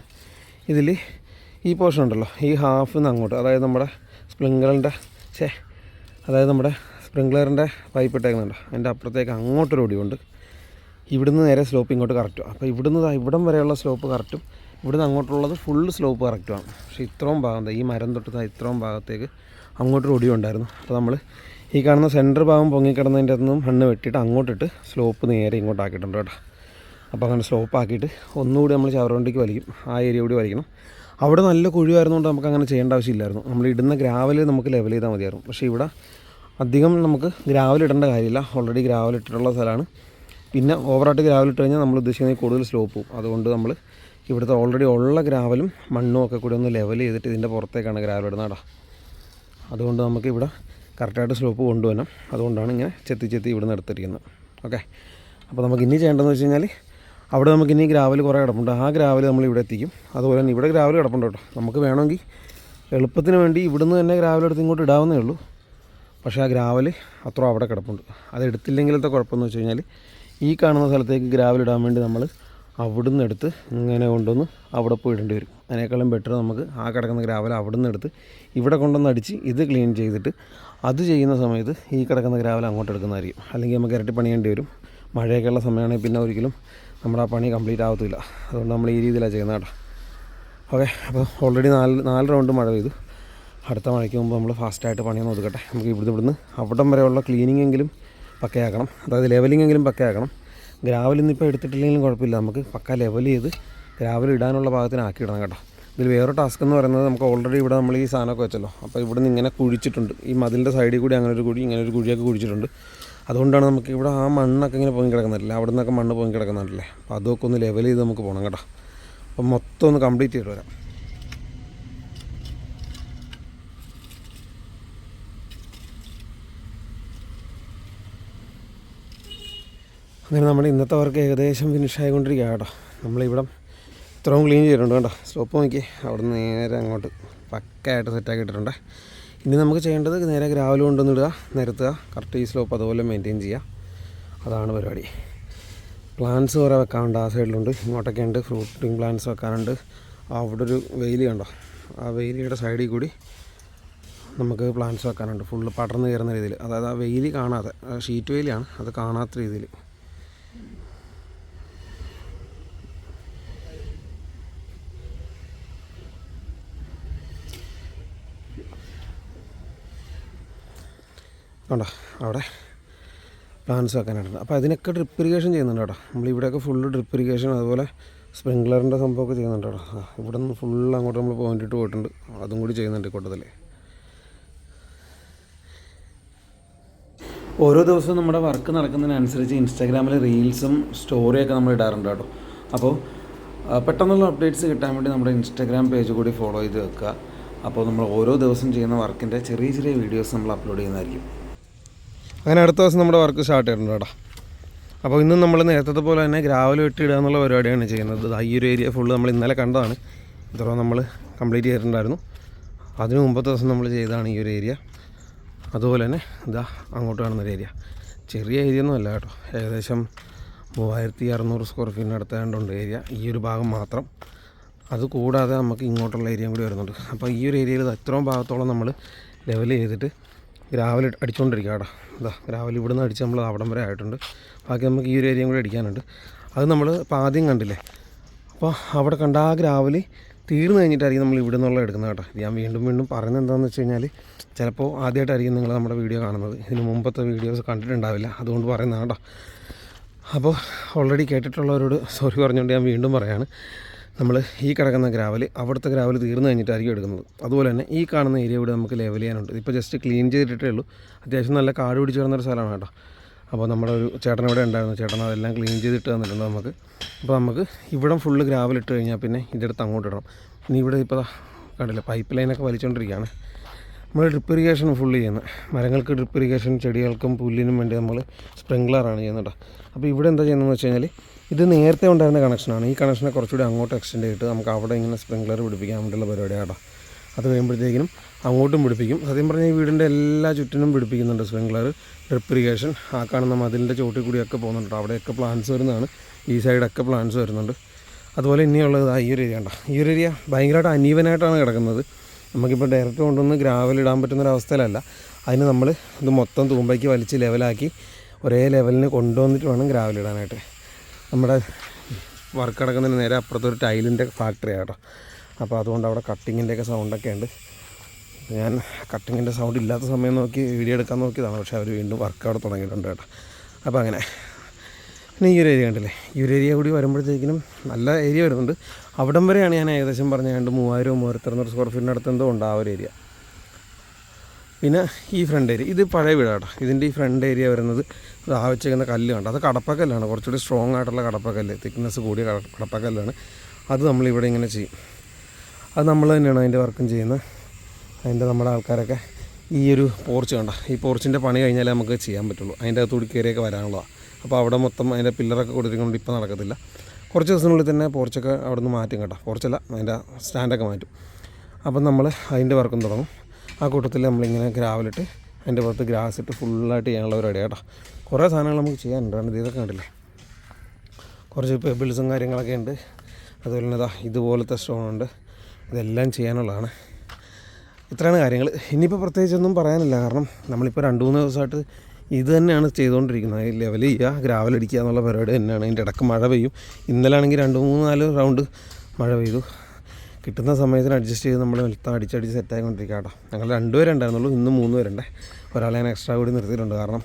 ഇതിൽ ഈ പോർഷൻ ഉണ്ടല്ലോ, ഈ ഹാഫിൽ നിന്ന് അങ്ങോട്ട്, അതായത് നമ്മുടെ സ്പ്രിംഗ്ലറിൻ്റെ പൈപ്പ് ഇട്ടേക്കുന്നുണ്ടോ, അതിൻ്റെ അപ്പുറത്തേക്ക് അങ്ങോട്ടൊരു ഒടിവുണ്ട്. ഇവിടുന്ന് നേരെ സ്ലോപ്പ് ഇങ്ങോട്ട് കറക്റ്റും. അപ്പോൾ ഇവിടം വരെയുള്ള സ്ലോപ്പ് കറക്റ്റും, ഇവിടുന്ന് അങ്ങോട്ടുള്ളത് ഫുള്ള് സ്ലോപ്പ് കറക്റ്റുമാണ്. പക്ഷേ ഇത്രയും ഭാഗം, ഈ മരം തൊട്ട് ഇത്രയും ഭാഗത്തേക്ക് അങ്ങോട്ടൊരു ഒടിവുണ്ടായിരുന്നു. അപ്പോൾ നമ്മൾ ഈ കാണുന്ന സെൻറ്റർ ഭാഗം പൊങ്ങിക്കിടന്നതിൻ്റെ അകത്തുനിന്നും മണ്ണ് വെട്ടിയിട്ട് അങ്ങോട്ടിട്ട് സ്ലോപ്പ് നേരെ ഇങ്ങോട്ടാക്കിയിട്ടുണ്ട് കേട്ടോ. അപ്പോൾ അങ്ങനെ സ്ലോപ്പ് ആക്കിയിട്ട് ഒന്നുകൂടി നമ്മൾ ചവറുവണ്ടിക്ക് വലിക്കും. ആ ഏരിയ കൂടി വലിക്കണം. അവിടെ നല്ല കുഴിയായിരുന്നുകൊണ്ട് നമുക്ക് അങ്ങനെ ചെയ്യേണ്ട ആവശ്യമില്ലായിരുന്നു. നമ്മൾ ഇടുന്ന ഗ്രാവൽ നമുക്ക് ലെവൽ ചെയ്താൽ മതിയായിരുന്നു. പക്ഷേ ഇവിടെ അധികം നമുക്ക് ഗ്രാവൽ ഇടേണ്ട കാര്യമില്ല. ഓൾറെഡി ഗ്രാവൽ ഇട്ടിട്ടുള്ള സ്ഥലമാണ്. പിന്നെ ഓവറായിട്ട് ഗ്രാവൽ ഇട്ട് കഴിഞ്ഞാൽ നമ്മൾ ഉദ്ദേശിക്കുന്നത് കൂടുതൽ സ്ലോപ്പ് പോകും. അതുകൊണ്ട് നമ്മൾ ഇവിടുത്തെ ഓൾറെഡി ഉള്ള ഗ്രാവലും മണ്ണും ഒക്കെ കൂടി ഒന്ന് ലെവൽ ചെയ്തിട്ട് ഇതിൻ്റെ പുറത്തേക്കാണ് ഗ്രാവൽ ഇടുന്നത് കേട്ടോ. അതുകൊണ്ട് നമുക്ക് ഇവിടെ കറക്റ്റായിട്ട് സ്ലോപ്പ് കൊണ്ടുവരണം. അതുകൊണ്ടാണ് ഇങ്ങനെ ചെത്തി ഇവിടുന്ന് എടുത്തിരിക്കുന്നത്. ഓക്കെ, അപ്പോൾ നമുക്ക് ഇനി ചെയ്യേണ്ടതെന്ന് വെച്ച് കഴിഞ്ഞാൽ അവിടെ നമുക്ക് ഇനി ഗ്രാവൽ കുറേ കിടപ്പുണ്ട്. ആ ഗ്രാവൽ നമ്മൾ ഇവിടെ എത്തിക്കും. അതുപോലെ തന്നെ ഇവിടെ ഗ്രാവൽ കിടപ്പുണ്ട് കേട്ടോ. നമുക്ക് വേണമെങ്കിൽ എളുപ്പത്തിന് വേണ്ടി ഇവിടുന്ന് തന്നെ ഗ്രാവൽ എടുത്ത് ഇങ്ങോട്ട് ഇടാവുന്നേ ഉള്ളൂ. പക്ഷേ ആ ഗ്രാവൽ അത്ര അവിടെ കിടപ്പുണ്ട്. അത് എടുത്തില്ലെങ്കിലത്തെ കുഴപ്പമെന്ന് വെച്ച് കഴിഞ്ഞാൽ ഈ കാണുന്ന സ്ഥലത്തേക്ക് ഗ്രാവൽ ഇടാൻ വേണ്ടി നമ്മൾ അവിടുന്ന് എടുത്ത് ഇങ്ങനെ കൊണ്ടുവന്ന് അവിടെ പോയി ഇടേണ്ടി വരും. അതിനേക്കാളും ബെറ്റർ നമുക്ക് ആ കിടക്കുന്ന ഗ്രാവൽ അവിടുന്ന് എടുത്ത് ഇവിടെ കൊണ്ടുവന്ന് അടിച്ച് ഇത് ക്ലീൻ ചെയ്തിട്ട് അത് ചെയ്യുന്ന സമയത്ത് ഈ കിടക്കുന്ന ഗ്രാവൽ അങ്ങോട്ട് എടുക്കുന്നതായിരിക്കും. അല്ലെങ്കിൽ നമുക്ക് ഇരട്ടി പണിയേണ്ടി വരും. മഴയൊക്കെയുള്ള സമയമാണെങ്കിൽ പിന്നെ ഒരിക്കലും നമ്മുടെ ആ പണി കംപ്ലീറ്റ് ആവത്തില്ല. അതുകൊണ്ട് നമ്മൾ ഈ രീതിയിലാണ് ചെയ്യുന്നത് കേട്ടോ. ഓക്കെ, അപ്പോൾ ഓൾറെഡി 4 റൗണ്ട് മഴ പെയ്തു. അടുത്ത മഴയ്ക്ക് മുമ്പ് നമ്മൾ ഫാസ്റ്റായിട്ട് പണിയൊന്ന് ഒതുക്കട്ടെ. നമുക്ക് ഇവിടുന്ന് അവിടം വരെയുള്ള ക്ലീനിങ് എങ്കിലും പക്കയാക്കണം. അതായത് ലെവലിംഗ് എങ്കിലും പക്കയാക്കണം. ഗ്രാവൽ ഇന്നിപ്പോൾ എടുത്തിട്ടില്ലെങ്കിലും കുഴപ്പമില്ല. നമുക്ക് പക്ക ലെവൽ ചെയ്ത് ഗ്രാവൽ ഇടാനുള്ള ഭാഗത്തിന് ആക്കിയിടണം കേട്ടോ. ഇതിൽ വേറെ ടാസ്ക് എന്ന് പറയുന്നത് നമുക്ക് ഓൾറെഡി ഇവിടെ നമ്മൾ ഈ സാധനമൊക്കെ വെച്ചല്ലോ. അപ്പോൾ ഇവിടുന്ന് ഇങ്ങനെ കുഴിച്ചിട്ടുണ്ട്. ഈ മതിലിൻ്റെ സൈഡിൽ കൂടി അങ്ങനെ ഒരു കുഴി, ഇങ്ങനെ ഒരു കുഴിയൊക്കെ കുഴിച്ചിട്ടുണ്ട്. അതുകൊണ്ടാണ് നമുക്ക് ഇവിടെ ആ മണ്ണൊക്കെ ഇങ്ങനെ പൊങ്ങി കിടക്കുന്നില്ല. അവിടെ നിന്നൊക്കെ മണ്ണ് പൊങ്ങി കിടക്കുന്നുണ്ടല്ലേ. അപ്പോൾ അതൊക്കെ ഒന്ന് ലെവൽ ചെയ്ത് നമുക്ക് പോകണം കേട്ടോ. അപ്പം മൊത്തം ഒന്ന് കംപ്ലീറ്റ് ചെയ്ത് വരാം. അങ്ങനെ നമ്മുടെ ഇന്നത്തെ വർക്ക് ഏകദേശം ഫിനിഷ് ആയിക്കൊണ്ടിരിക്കുക കേട്ടോ. നമ്മളിവിടെ ഇത്രയും ക്ലീൻ ചെയ്തിട്ടുണ്ട് കേട്ടോ. സ്റ്റോപ്പ് നോക്കി അവിടെ നിന്ന് നേരെ അങ്ങോട്ട് പക്കയായിട്ട് സെറ്റാക്കി ഇട്ടിട്ടുണ്ട്. ഇനി നമുക്ക് ചെയ്യേണ്ടത് നേരെ ഗ്രാവൽ കൊണ്ടുവന്നിടുക, നിരത്തുക, കറക്റ്റ് ഈ സ്ലോപ്പ് അതുപോലെ മെയിൻറ്റെയിൻ ചെയ്യുക. അതാണ് പരിപാടി. പ്ലാന്റ്സ് കുറേ വെക്കാനുണ്ട്. ആ സൈഡിലുണ്ട്, ഇങ്ങോട്ടൊക്കെ ഉണ്ട്. ഫ്രൂട്ടിങ് പ്ലാന്റ്സ് വെക്കാനുണ്ട്. അവിടെ ഒരു വെയിലി കണ്ടോ, ആ വെയിലിയുടെ സൈഡിൽ കൂടി നമുക്ക് പ്ലാന്റ്സ് വെക്കാനുണ്ട്. ഫുള്ള് പടർന്ന് കയറുന്ന രീതിയിൽ. അതായത് ആ വെയിലി കാണാതെ, ഷീറ്റ് വെയിലാണ്, അത് കാണാത്ത രീതിയിൽ. കണ്ടോ അവിടെ പ്ലാന്റ്സ് വെക്കാനായിട്ടുണ്ട്. അപ്പോൾ അതിനൊക്കെ ഡ്രിപ്പ് ഇറിഗേഷൻ ചെയ്യുന്നുണ്ട് കേട്ടോ. നമ്മളിവിടെയൊക്കെ ഫുള്ള് ഡ്രിപ്പ് ഇറിഗേഷൻ, അതുപോലെ സ്പ്രിംഗ്ലറിൻ്റെ സംഭവമൊക്കെ ചെയ്യുന്നുണ്ട് കേട്ടോ. ഇവിടെ നിന്ന് ഫുള്ള് അങ്ങോട്ട് നമ്മൾ പോയിന്റ് ഇട്ട് പോയിട്ടുണ്ട്. അതും കൂടി ചെയ്യുന്നുണ്ട് കൂട്ടത്തിൽ. ഓരോ ദിവസവും നമ്മുടെ വർക്ക് നടക്കുന്നതിനനുസരിച്ച് ഇൻസ്റ്റാഗ്രാമിൽ റീൽസും സ്റ്റോറിയൊക്കെ നമ്മൾ ഇടാറുണ്ട് കേട്ടോ. അപ്പോൾ പെട്ടെന്നുള്ള അപ്ഡേറ്റ്സ് കിട്ടാൻ വേണ്ടി നമ്മുടെ ഇൻസ്റ്റാഗ്രാം പേജ് കൂടി ഫോളോ ചെയ്ത് വെക്കുക. അപ്പോൾ നമ്മൾ ഓരോ ദിവസം ചെയ്യുന്ന വർക്കിൻ്റെ ചെറിയ വീഡിയോസ് നമ്മൾ അപ്ലോഡ് ചെയ്യുന്നതായിരിക്കും. അങ്ങനെ അടുത്ത ദിവസം നമ്മുടെ വർക്ക് സ്റ്റാർട്ട് ചെയ്തിട്ടുണ്ട് കേട്ടോ. അപ്പോൾ ഇന്നും നമ്മൾ നേരത്തെ പോലെ തന്നെ ഗ്രാവൽ വെട്ടിയിടുക എന്നുള്ള പരിപാടിയാണ് ചെയ്യുന്നത്. ഈ ഒരു ഏരിയ ഫുള്ള് നമ്മൾ ഇന്നലെ കണ്ടതാണ്. ഇത്രയും നമ്മൾ കംപ്ലീറ്റ് ചെയ്തിട്ടുണ്ടായിരുന്നു. അതിന് മുമ്പത്തെ ദിവസം നമ്മൾ ചെയ്തതാണ് ഈ ഒരു ഏരിയ. അതുപോലെ തന്നെ ഇതാ അങ്ങോട്ട് കാണുന്നൊരു ഏരിയ. ചെറിയ ഏരിയ ഒന്നും അല്ല കേട്ടോ. ഏകദേശം 3600 സ്ക്വയർ ഫീറ്റിനടുത്താണ്ടുണ്ട് ഏരിയ, ഈ ഒരു ഭാഗം മാത്രം. അതുകൂടാതെ നമുക്ക് ഇങ്ങോട്ടുള്ള ഏരിയയും കൂടി വരുന്നുണ്ട്. അപ്പോൾ ഈ ഒരു ഏരിയയിൽ ഇത്രയും ഭാഗത്തോളം നമ്മൾ ലെവൽ ചെയ്തിട്ട് ഗ്രാവൽ അടിച്ചുകൊണ്ടിരിക്കുക കേട്ടോ. ഇതാ ഗ്രാവൽ ഇവിടെ നിന്ന് അടിച്ച് നമ്മൾ അവിടം വരെ ആയിട്ടുണ്ട്. ബാക്കി നമുക്ക് ഈ ഒരു ഏരിയയും കൂടി അടിക്കാനുണ്ട്. അത് നമ്മൾ ഇപ്പോൾ ആദ്യം കണ്ടില്ലേ. അപ്പോൾ അവിടെ കണ്ട ആ ഗ്രാവൽ തീർന്നു കഴിഞ്ഞിട്ടായിരിക്കും നമ്മൾ ഇവിടെ നിന്നുള്ള എടുക്കുന്നത് കേട്ടോ. ഞാൻ വീണ്ടും പറയുന്നത് എന്താണെന്ന് വെച്ച് കഴിഞ്ഞാൽ, ചിലപ്പോൾ ആദ്യമായിട്ടായിരിക്കും നിങ്ങൾ നമ്മുടെ വീഡിയോ കാണുന്നത്. ഇതിന് മുമ്പത്തെ വീഡിയോസ് കണ്ടിട്ടുണ്ടാവില്ല, അതുകൊണ്ട് പറയുന്നതാണ് കേട്ടോ. അപ്പോൾ ഓൾറെഡി കേട്ടിട്ടുള്ളവരോട് സോറി പറഞ്ഞുകൊണ്ട് ഞാൻ വീണ്ടും പറയുകയാണ്. നമ്മൾ ഈ കിടക്കുന്ന ഗ്രാവൽ, അവിടുത്തെ ഗ്രാവൽ തീർന്നു കഴിഞ്ഞിട്ടായിരിക്കും എടുക്കുന്നത്. അതുപോലെ തന്നെ ഈ കാണുന്ന ഏരിയ ഇവിടെ നമുക്ക് ലെവൽ ചെയ്യാനുണ്ട്. ഇപ്പോൾ ജസ്റ്റ് ക്ലീൻ ചെയ്തിട്ടേ ഉള്ളൂ. അത്യാവശ്യം നല്ല കാട് പിടിച്ച് കിടന്നൊരു സ്ഥലമാണ് കേട്ടോ. അപ്പോൾ നമ്മുടെ ഒരു ചേട്ടൻ ഇവിടെ ഉണ്ടായിരുന്നു. ചേട്ടൻ അതെല്ലാം ക്ലീൻ ചെയ്തിട്ട് തന്നിട്ടുണ്ട് നമുക്ക്. അപ്പോൾ നമുക്ക് ഇവിടെ ഫുള്ള് ഗ്രാവൽ ഇട്ട് കഴിഞ്ഞാൽ പിന്നെ ഇതെടുത്ത് അങ്ങോട്ട് ഇടണം. ഇനി ഇവിടെ ഇപ്പോൾ കണ്ടില്ല, പൈപ്പ് ലൈനൊക്കെ വലിച്ചുകൊണ്ടിരിക്കുകയാണ്. നമ്മൾ ഡ്രിപ്പ് ഇറിഗേഷൻ ഫുള്ള് ചെയ്യുന്നത്. മരങ്ങൾക്ക് ഡ്രിപ്പ് ഇറിഗേഷൻ, ചെടികൾക്കും പുല്ലിനും വേണ്ടി നമ്മൾ സ്പ്രിംഗ്ലറാണ് ചെയ്യുന്നത് കേട്ടോ. അപ്പോൾ ഇവിടെ എന്താ ചെയ്യുന്നതെന്ന് വെച്ച് കഴിഞ്ഞാൽ, ഇത് നേരത്തെ ഉണ്ടായിരുന്ന കണക്ഷനാണ്. ഈ കണക്ഷനെ കുറച്ചുകൂടി അങ്ങോട്ട് എക്സ്റ്റെൻഡ് ചെയ്തിട്ട് നമുക്ക് അവിടെ ഇങ്ങനെ സ്പ്രിംഗ്ലർ പിടിപ്പിക്കാൻ വേണ്ടിയുള്ള പരിപാടിയാണ് കേട്ടോ. അത് കഴിയുമ്പോഴത്തേക്കിനും അങ്ങോട്ടും പിടിപ്പിക്കും. സത്യം പറഞ്ഞാൽ ഈ വീടിൻ്റെ എല്ലാ ചുറ്റിനും പിടിപ്പിക്കുന്നുണ്ട് സ്പ്രിംഗ്ലർ, ഡ്രിപ്പ് ഇറിഗേഷൻ. ആ കാണുന്ന മതിലിൻ്റെ ചോട്ടിൽ കൂടിയൊക്കെ പോകുന്നുണ്ട്. അവിടെയൊക്കെ പ്ലാന്റ്സ് വരുന്നതാണ്. ഈ സൈഡൊക്കെ പ്ലാന്റ്സ് വരുന്നുണ്ട്. അതുപോലെ ഇനിയുള്ളത് ഈ ഒരു ഏരിയ ഉണ്ടോ. ഈ ഒരു ഏരിയ ഭയങ്കരമായിട്ട് അനീവനായിട്ടാണ് കിടക്കുന്നത്. നമുക്കിപ്പോൾ ഡയറക്റ്റ് കൊണ്ടൊന്ന് ഗ്രാവൽ ഇടാൻ പറ്റുന്നൊരവസ്ഥയിലല്ല. അതിന് നമ്മൾ ഇത് മൊത്തം തൂമ്പയ്ക്ക് വലിച്ച് ലെവലാക്കി ഒരേ ലെവലിന് കൊണ്ടുവന്നിട്ട് വേണം ഗ്രാവൽ ഇടാനായിട്ട്. നമ്മുടെ വർക്ക് കിടക്കുന്നതിന് നേരെ അപ്പുറത്തൊരു ടൈലിൻ്റെ ഫാക്ടറി ആട്ടോ. അപ്പോൾ അതുകൊണ്ട് അവിടെ കട്ടിങ്ങിൻ്റെയൊക്കെ സൗണ്ടൊക്കെ ഉണ്ട്. ഞാൻ കട്ടിങ്ങിൻ്റെ സൗണ്ട് ഇല്ലാത്ത സമയം നോക്കി വീഡിയോ എടുക്കാൻ നോക്കിയതാണ്. പക്ഷേ അവർ വീണ്ടും വർക്ക് അവിടെ തുടങ്ങിയിട്ടുണ്ട് കേട്ടോ. അപ്പോൾ അങ്ങനെ പിന്നെ ഈ ഒരു ഏരിയ കണ്ടില്ലേ, ഈ ഒരു ഏരിയ കൂടി വരുമ്പോഴത്തേക്കിനും നല്ല ഏരിയ വരുന്നുണ്ട്. അവിടം വരെയാണ് ഞാൻ ഏകദേശം പറഞ്ഞ 3000-3200 സ്ക്വയർ ഫീറ്റിൻ്റെ അടുത്ത് എന്തോ ഉണ്ട് ആ ഒരു ഏരിയ. പിന്നെ ഈ ഫ്രണ്ട് ഏരിയ, ഇത് പഴയ വീടാട്ടോ. ഇതിൻ്റെ ഈ ഫ്രണ്ട് ഏരിയ വരുന്നത് വെച്ചേക്കുന്ന കല്ല് കണ്ടോ, അത് കടപ്പക്കല്ലാണ്, കുറച്ചുകൂടി സ്ട്രോങ് ആയിട്ടുള്ള കടപ്പക്കല്ല്, തിക്നെസ് കൂടിയ കടപ്പക്കല്ലാണ്. അത് നമ്മളിവിടെ ഇങ്ങനെ ചെയ്യും. അത് നമ്മൾ തന്നെയാണ് അതിൻ്റെ വർക്കും ചെയ്യുന്നത്. അതിൻ്റെ നമ്മുടെ ആൾക്കാരൊക്കെ ഈ ഒരു പോർച്ച് കണ്ട, ഈ പോർച്ചിൻ്റെ പണി കഴിഞ്ഞാലേ നമുക്ക് ചെയ്യാൻ പറ്റുള്ളൂ. അതിൻ്റെ അകത്തൂടി കയറിയൊക്കെ വരാനുള്ളതാണ്. അപ്പോൾ അവിടെ മൊത്തം അതിൻ്റെ പില്ലറൊക്കെ കൊടുത്തിരിക്കൊണ്ട് ഇപ്പോൾ നടക്കത്തില്ല. കുറച്ച് ദിവസത്തിനുള്ളിൽ തന്നെ പോർച്ചൊക്കെ അവിടെ നിന്ന് മാറ്റും കേട്ടോ. പോർച്ചല്ല, അതിൻ്റെ സ്റ്റാൻഡൊക്കെ മാറ്റും. അപ്പം നമ്മൾ അതിൻ്റെ വർക്കും തുടങ്ങും. ആ കൂട്ടത്തിൽ നമ്മളിങ്ങനെ ഗ്രാവലിട്ട് അതിൻ്റെ പുറത്ത് ഗ്രാസ് ഇട്ട് ഫുള്ളായിട്ട് ചെയ്യാനുള്ള ഒരു ഐഡിയ കേട്ടോ. കുറേ സാധനങ്ങൾ നമുക്ക് ചെയ്യാനുണ്ട്. കാരണം ഇതൊക്കെ കണ്ടില്ലേ, കുറച്ച് പെബിൾസും കാര്യങ്ങളൊക്കെ ഉണ്ട്. അതുപോലെ തന്നെ ഇതുപോലത്തെ സ്റ്റോണുണ്ട്. ഇതെല്ലാം ചെയ്യാനുള്ളതാണ്. ഇത്രയാണ് കാര്യങ്ങൾ. ഇനിയിപ്പോൾ പ്രത്യേകിച്ചൊന്നും പറയാനില്ല. കാരണം നമ്മളിപ്പോൾ 2-3 ദിവസമായിട്ട് ഇത് തന്നെയാണ് ചെയ്തുകൊണ്ടിരിക്കുന്നത്. ലെവൽ ചെയ്യുക, ഗ്രാവലടിക്കുക എന്നുള്ള പരിപാടി തന്നെയാണ്. അതിൻ്റെ ഇടയ്ക്ക് മഴ പെയ്യും. ഇന്നലെ ആണെങ്കിൽ 2-3-4 റൗണ്ട് മഴ പെയ്തു. കിട്ടുന്ന സമയത്തിന് അഡ്ജസ്റ്റ് ചെയ്ത് നമ്മൾ മൊത്തം അടിച്ചടിച്ച് സെറ്റായിക്കൊണ്ടിരിക്കുക കേട്ടോ. ഞങ്ങൾ 2 പേരെ ഉണ്ടായിരുന്നുള്ളൂ, ഇന്ന് 3 പേരുണ്ട്. ഒരാളെ ഞാൻ എക്സ്ട്രാ കൂടി നിർത്തിയിട്ടുണ്ട്. കാരണം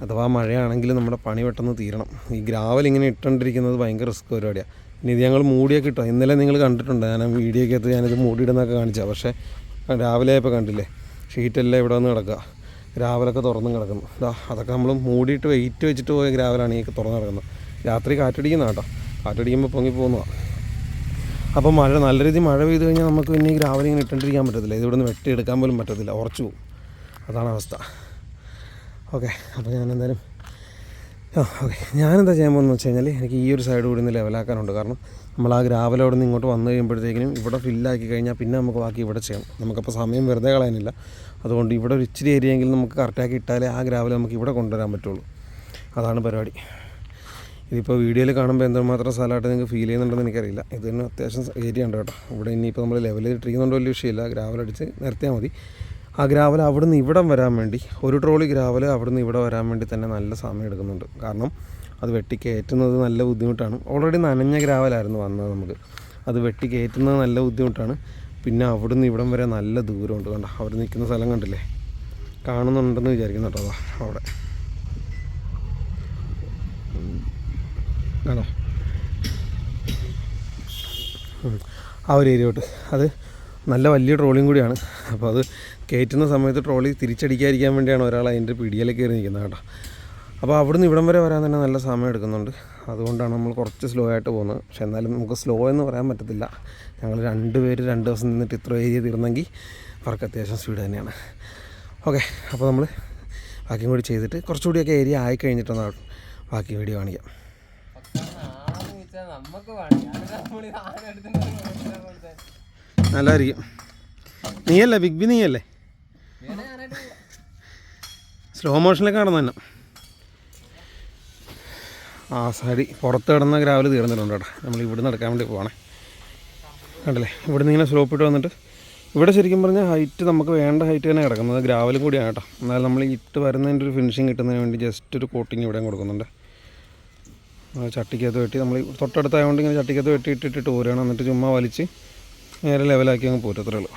അഥവാ മഴയാണെങ്കിൽ നമ്മുടെ പണി പെട്ടെന്ന് തീരണം. ഈ ഗ്രാവൽ ഇങ്ങനെ ഇട്ടുകൊണ്ടിരിക്കുന്നത് ഭയങ്കര റിസ്ക് പരിപാടിയാണ്. ഇനി ഇത് ഞങ്ങൾ മൂടിയൊക്കെ ഇട്ടോ. ഇന്നലെ നിങ്ങൾ കണ്ടിട്ടുണ്ട്, ഞാൻ വീഡിയോക്കകത്ത് ഞാനിത് മൂടിയിടുന്നൊക്കെ കാണിച്ചാൽ. പക്ഷേ രാവിലെ ഇപ്പോൾ കണ്ടില്ലേ, ഷീറ്റെല്ലാം ഇവിടെ വന്ന് കിടക്കുക, ഗ്രാവലൊക്കെ തുറന്നും കിടക്കുന്നു. അതൊക്കെ നമ്മൾ മൂടിയിട്ട് വെയിറ്റ് വെച്ചിട്ട് പോയ ഗ്രാവലാണ് ഈ തുറന്ന് കിടക്കുന്നത്. രാത്രി കാറ്റടിക്കുന്ന കേട്ടോ, കാറ്റടിക്കുമ്പോൾ പൊങ്ങി പോകുന്നതാണ്. അപ്പോൾ നല്ല രീതിയിൽ മഴ പെയ്ത് കഴിഞ്ഞാൽ നമുക്ക് പിന്നെ ഈ ഗ്രാവൽ ഇങ്ങനെ ഇട്ടുകൊണ്ടിരിക്കാൻ പറ്റത്തില്ല. ഇതിവിടെ നിന്ന് വെട്ടിയെടുക്കാൻ പോലും പറ്റത്തില്ല, ഉറച്ചു പോകും. അതാണ് അവസ്ഥ. ഓക്കെ, അപ്പോൾ ഞാനെന്തായാലും ഞാനെന്താ ചെയ്യാൻ പോകുന്നത് വെച്ച് കഴിഞ്ഞാൽ, എനിക്ക് ഈ ഒരു സൈഡ് കൂടി ഒന്ന് ലെവലാക്കാനുണ്ട്. കാരണം നമ്മൾ ആ ഗ്രാവൽ അവിടെ നിന്ന് ഇങ്ങോട്ട് വന്നു കഴിയുമ്പോഴത്തേക്കിനും ഇവിടെ ഫില്ലാക്കി കഴിഞ്ഞാൽ പിന്നെ നമുക്ക് ബാക്കി ഇവിടെ ചെയ്യണം. നമുക്കപ്പോൾ സമയം വെറുതെ കളയാനില്ല. അതുകൊണ്ട് ഇവിടെ ഒരു ഇച്ചിരി ഏരിയയെങ്കിലും നമുക്ക് കറക്റ്റാക്കി ഇട്ടാലേ ആ ഗ്രാവൽ നമുക്ക് ഇവിടെ കൊണ്ടുവരാൻ പറ്റുള്ളൂ. അതാണ് പരിപാടി. ഇതിപ്പോൾ വീഡിയോയിൽ കാണുമ്പോൾ എന്തുമാത്രം സ്ഥലമായിട്ട് നിങ്ങൾക്ക് ഫീൽ ചെയ്യുന്നുണ്ടെന്ന് എനിക്കറിയില്ല. ഇത് തന്നെ അത്യാവശ്യം ഏരിയ ഉണ്ട് കേട്ടോ. ഇവിടെ ഇനിയിപ്പോൾ നമ്മൾ ലെവൽ ഇട്ടിരിക്കുന്നതുകൊണ്ട് വലിയ വിഷയമില്ല. ഗ്രാവലടിച്ച് നിർത്തിയാൽ മതി. ആ ഗ്രാവൽ അവിടെ നിന്ന് ഇവിടം വരാൻ വേണ്ടി, ഒരു ട്രോളി ഗ്രാവൽ അവിടെ നിന്ന് ഇവിടെ വരാൻ വേണ്ടി തന്നെ നല്ല സമയം എടുക്കുന്നുണ്ട്. കാരണം അത് വെട്ടി കയറ്റുന്നത് നല്ല ബുദ്ധിമുട്ടാണ്. ഓൾറെഡി നനഞ്ഞ ഗ്രാവലായിരുന്നു വന്നത് നമുക്ക്. അത് വെട്ടി കയറ്റുന്നത് നല്ല ബുദ്ധിമുട്ടാണ്. പിന്നെ അവിടെ നിന്ന് ഇവിടം വരെ നല്ല ദൂരമുണ്ട്. കണ്ടോ, അവിടെ നിൽക്കുന്ന സ്ഥലം കണ്ടില്ലേ, കാണുന്നുണ്ടെന്ന് വിചാരിക്കുന്നു കേട്ടോ. അവിടെ ആണോ ആ ഒരു ഏരിയ തൊട്ട് അത് നല്ല വലിയ ട്രോളിയും കൂടിയാണ്. അപ്പോൾ അത് കയറ്റുന്ന സമയത്ത് ട്രോളി തിരിച്ചടിക്കാതിരിക്കാൻ വേണ്ടിയാണ് ഒരാൾ അതിൻ്റെ പിടിയിലേക്ക് കയറി നിൽക്കുന്നത് കേട്ടോ. അപ്പോൾ അവിടുന്ന് ഇവിടം വരെ വരാൻ തന്നെ നല്ല സമയം എടുക്കുന്നുണ്ട്. അതുകൊണ്ടാണ് നമ്മൾ കുറച്ച് സ്ലോ ആയിട്ട് പോകുന്നത്. പക്ഷേ എന്നാലും നമുക്ക് സ്ലോ എന്ന് പറയാൻ പറ്റത്തില്ല. ഞങ്ങൾ 2 പേര് 2 ദിവസം നിന്നിട്ട് ഇത്ര ഏരിയ തീർന്നെങ്കിൽ അവർക്ക് അത്യാവശ്യം സ്പീഡ് തന്നെയാണ്. ഓക്കെ, അപ്പോൾ നമ്മൾ ബാക്കിയും കൂടി ചെയ്തിട്ട് കുറച്ചുകൂടിയൊക്കെ ഏരിയ ആയി കഴിഞ്ഞിട്ടൊന്ന് ബാക്കി വീഡിയോ കാണിക്കാം. നല്ലതായിരിക്കും. നീയല്ലേ ബിഗ് ബി, നീയല്ലേ സ്ലോ മോഷനിലേക്ക് കാണുന്ന തന്നെ. ആ സൈഡിൽ പുറത്ത് കിടന്ന ഗ്രാവൽ തീർന്നിട്ടുണ്ട് കേട്ടോ. നമ്മൾ ഇവിടുന്ന് എടുക്കാൻ വേണ്ടി പോവാണേ. കണ്ടല്ലേ, ഇവിടുന്ന് ഇങ്ങനെ സ്ലോപ്പ് ഇട്ട് വന്നിട്ട് ഇവിടെ ശരിക്കും പറഞ്ഞാൽ ഹൈറ്റ് നമുക്ക് വേണ്ട ഹൈറ്റ് തന്നെ കിടക്കുന്നത്. ഗ്രാവലും കൂടിയാണ് കേട്ടോ. എന്നാലും നമ്മൾ ഇട്ട് വരുന്നതിൻ്റെ ഒരു ഫിനിഷിങ് കിട്ടുന്നതിന് വേണ്ടി ജസ്റ്റ് ഒരു കോട്ടിങ് ഇവിടെ കൊടുക്കുന്നുണ്ട്. ചട്ടിക്കകത്ത് വെട്ടി നമ്മൾ തൊട്ടടുത്തായതുകൊണ്ട് ഇങ്ങനെ ചട്ടിക്കകത്ത് വെട്ടി ഇട്ടിട്ട് പോരുകയാണ്. എന്നിട്ട് ചുമ്മാ വലിച്ച് നേരെ ലെവലാക്കി അങ്ങ് പോരും. അത്രേ ഉള്ളൂ.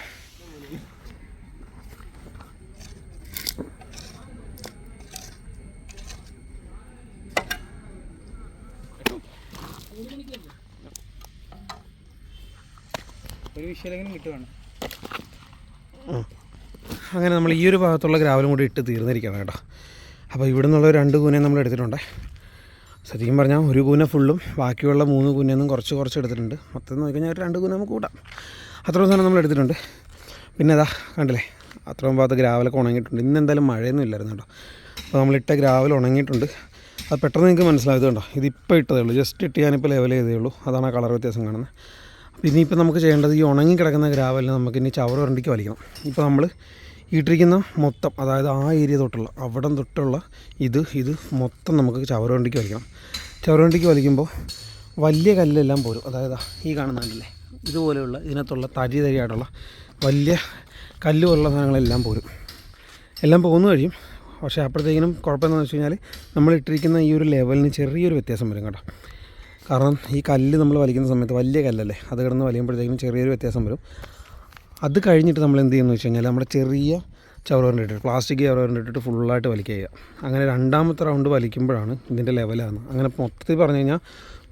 ഒരു വിഷയം കിട്ടുവാണ്. അങ്ങനെ നമ്മൾ ഈ ഒരു ഭാഗത്തുള്ള ഗ്രാവലും കൂടി ഇട്ട് തീർന്നിരിക്കണം കേട്ടോ. അപ്പോൾ ഇവിടെ നിന്നുള്ള 2 കൂനയും നമ്മൾ എടുത്തിട്ടുണ്ട്. ശരിക്കും പറഞ്ഞാൽ ഒരു കൂന ഫുള്ളും ബാക്കിയുള്ള 3 കൂനയൊന്നും കുറച്ച് എടുത്തിട്ടുണ്ട്. മൊത്തം നോക്കിക്കഴിഞ്ഞാൽ ഒരു 2 കൂന നമുക്ക് കൂട്ടാം. അത്രയും സാധനം നമ്മൾ എടുത്തിട്ടുണ്ട്. പിന്നെ അതാ കണ്ടില്ലേ, അത്രയും ഭാഗത്ത് ഗ്രാവലൊക്കെ ഉണങ്ങിയിട്ടുണ്ട്. ഇന്ന് എന്തായാലും മഴയൊന്നും ഇല്ലായിരുന്നു കേട്ടോ. അപ്പോൾ നമ്മളിട്ട ഗ്രാവൽ ഉണങ്ങിയിട്ടുണ്ട്. അത് പെട്ടെന്ന് നിങ്ങൾക്ക് മനസ്സിലായത് കണ്ടോ. ഇതിപ്പോൾ ഇട്ടതേ ഉള്ളൂ, ജസ്റ്റ് ഇട്ട് ഞാനിപ്പോൾ ലെവൽ ചെയ്തേ ഉള്ളൂ. അതാണ് ആ കളർ വ്യത്യാസം കാണുന്നത്. അപ്പോൾ ഇനിയിപ്പോൾ നമുക്ക് ചെയ്യേണ്ടത് ഈ ഉണങ്ങി കിടക്കുന്ന ഗ്രാവലിന് നമുക്ക് ഇനി ചവറ് വരണ്ടിക്ക് വലിക്കണം. ഇപ്പോൾ നമ്മൾ ഇട്ടിരിക്കുന്ന മൊത്തം, അതായത് ആ ഏരിയ തൊട്ടുള്ള അവിടം തൊട്ടുള്ള ഇത് മൊത്തം നമുക്ക് ചവറ് വണ്ടിക്ക് വലിക്കണം. ചവറ് വണ്ടിക്ക് വലിക്കുമ്പോൾ വലിയ കല്ലെല്ലാം പോരും. അതായത് ഈ കാണുന്നതല്ലേ, ഇതുപോലെയുള്ള ഇതിനകത്തുള്ള തരിയായിട്ടുള്ള വലിയ കല്ല് പോലുള്ള സാധനങ്ങളെല്ലാം പോരും. എല്ലാം പോകുന്നു കഴിയും. പക്ഷേ അപ്പോഴത്തേക്കിനും കുഴപ്പമെന്ന് വെച്ച് കഴിഞ്ഞാൽ നമ്മൾ ഇട്ടിരിക്കുന്ന ഈ ഒരു ലെവലിന് ചെറിയൊരു വ്യത്യാസം വരും കേട്ടോ. കാരണം ഈ കല്ല് നമ്മൾ വലിക്കുന്ന സമയത്ത് വലിയ കല്ലല്ലേ, അത് കിടന്ന് വലിയുമ്പോഴത്തേക്കും ചെറിയൊരു വ്യത്യാസം വരും. അത് കഴിഞ്ഞിട്ട് നമ്മൾ എന്ത് ചെയ്യുമെന്ന് വെച്ച് കഴിഞ്ഞാൽ നമ്മുടെ ചെറിയ ചവറുകൊണ്ട് ഇട്ടിട്ട് പ്ലാസ്റ്റിക് ചവറുകൊണ്ട് ഇട്ടിട്ട് ഫുള്ളായിട്ട് വലിക്കുക ചെയ്യുക. അങ്ങനെ രണ്ടാമത്തെ റൗണ്ട് വലിക്കുമ്പോഴാണ് ഇതിൻ്റെ ലെവലാകുന്നത്. അങ്ങനെ മൊത്തത്തിൽ പറഞ്ഞു കഴിഞ്ഞാൽ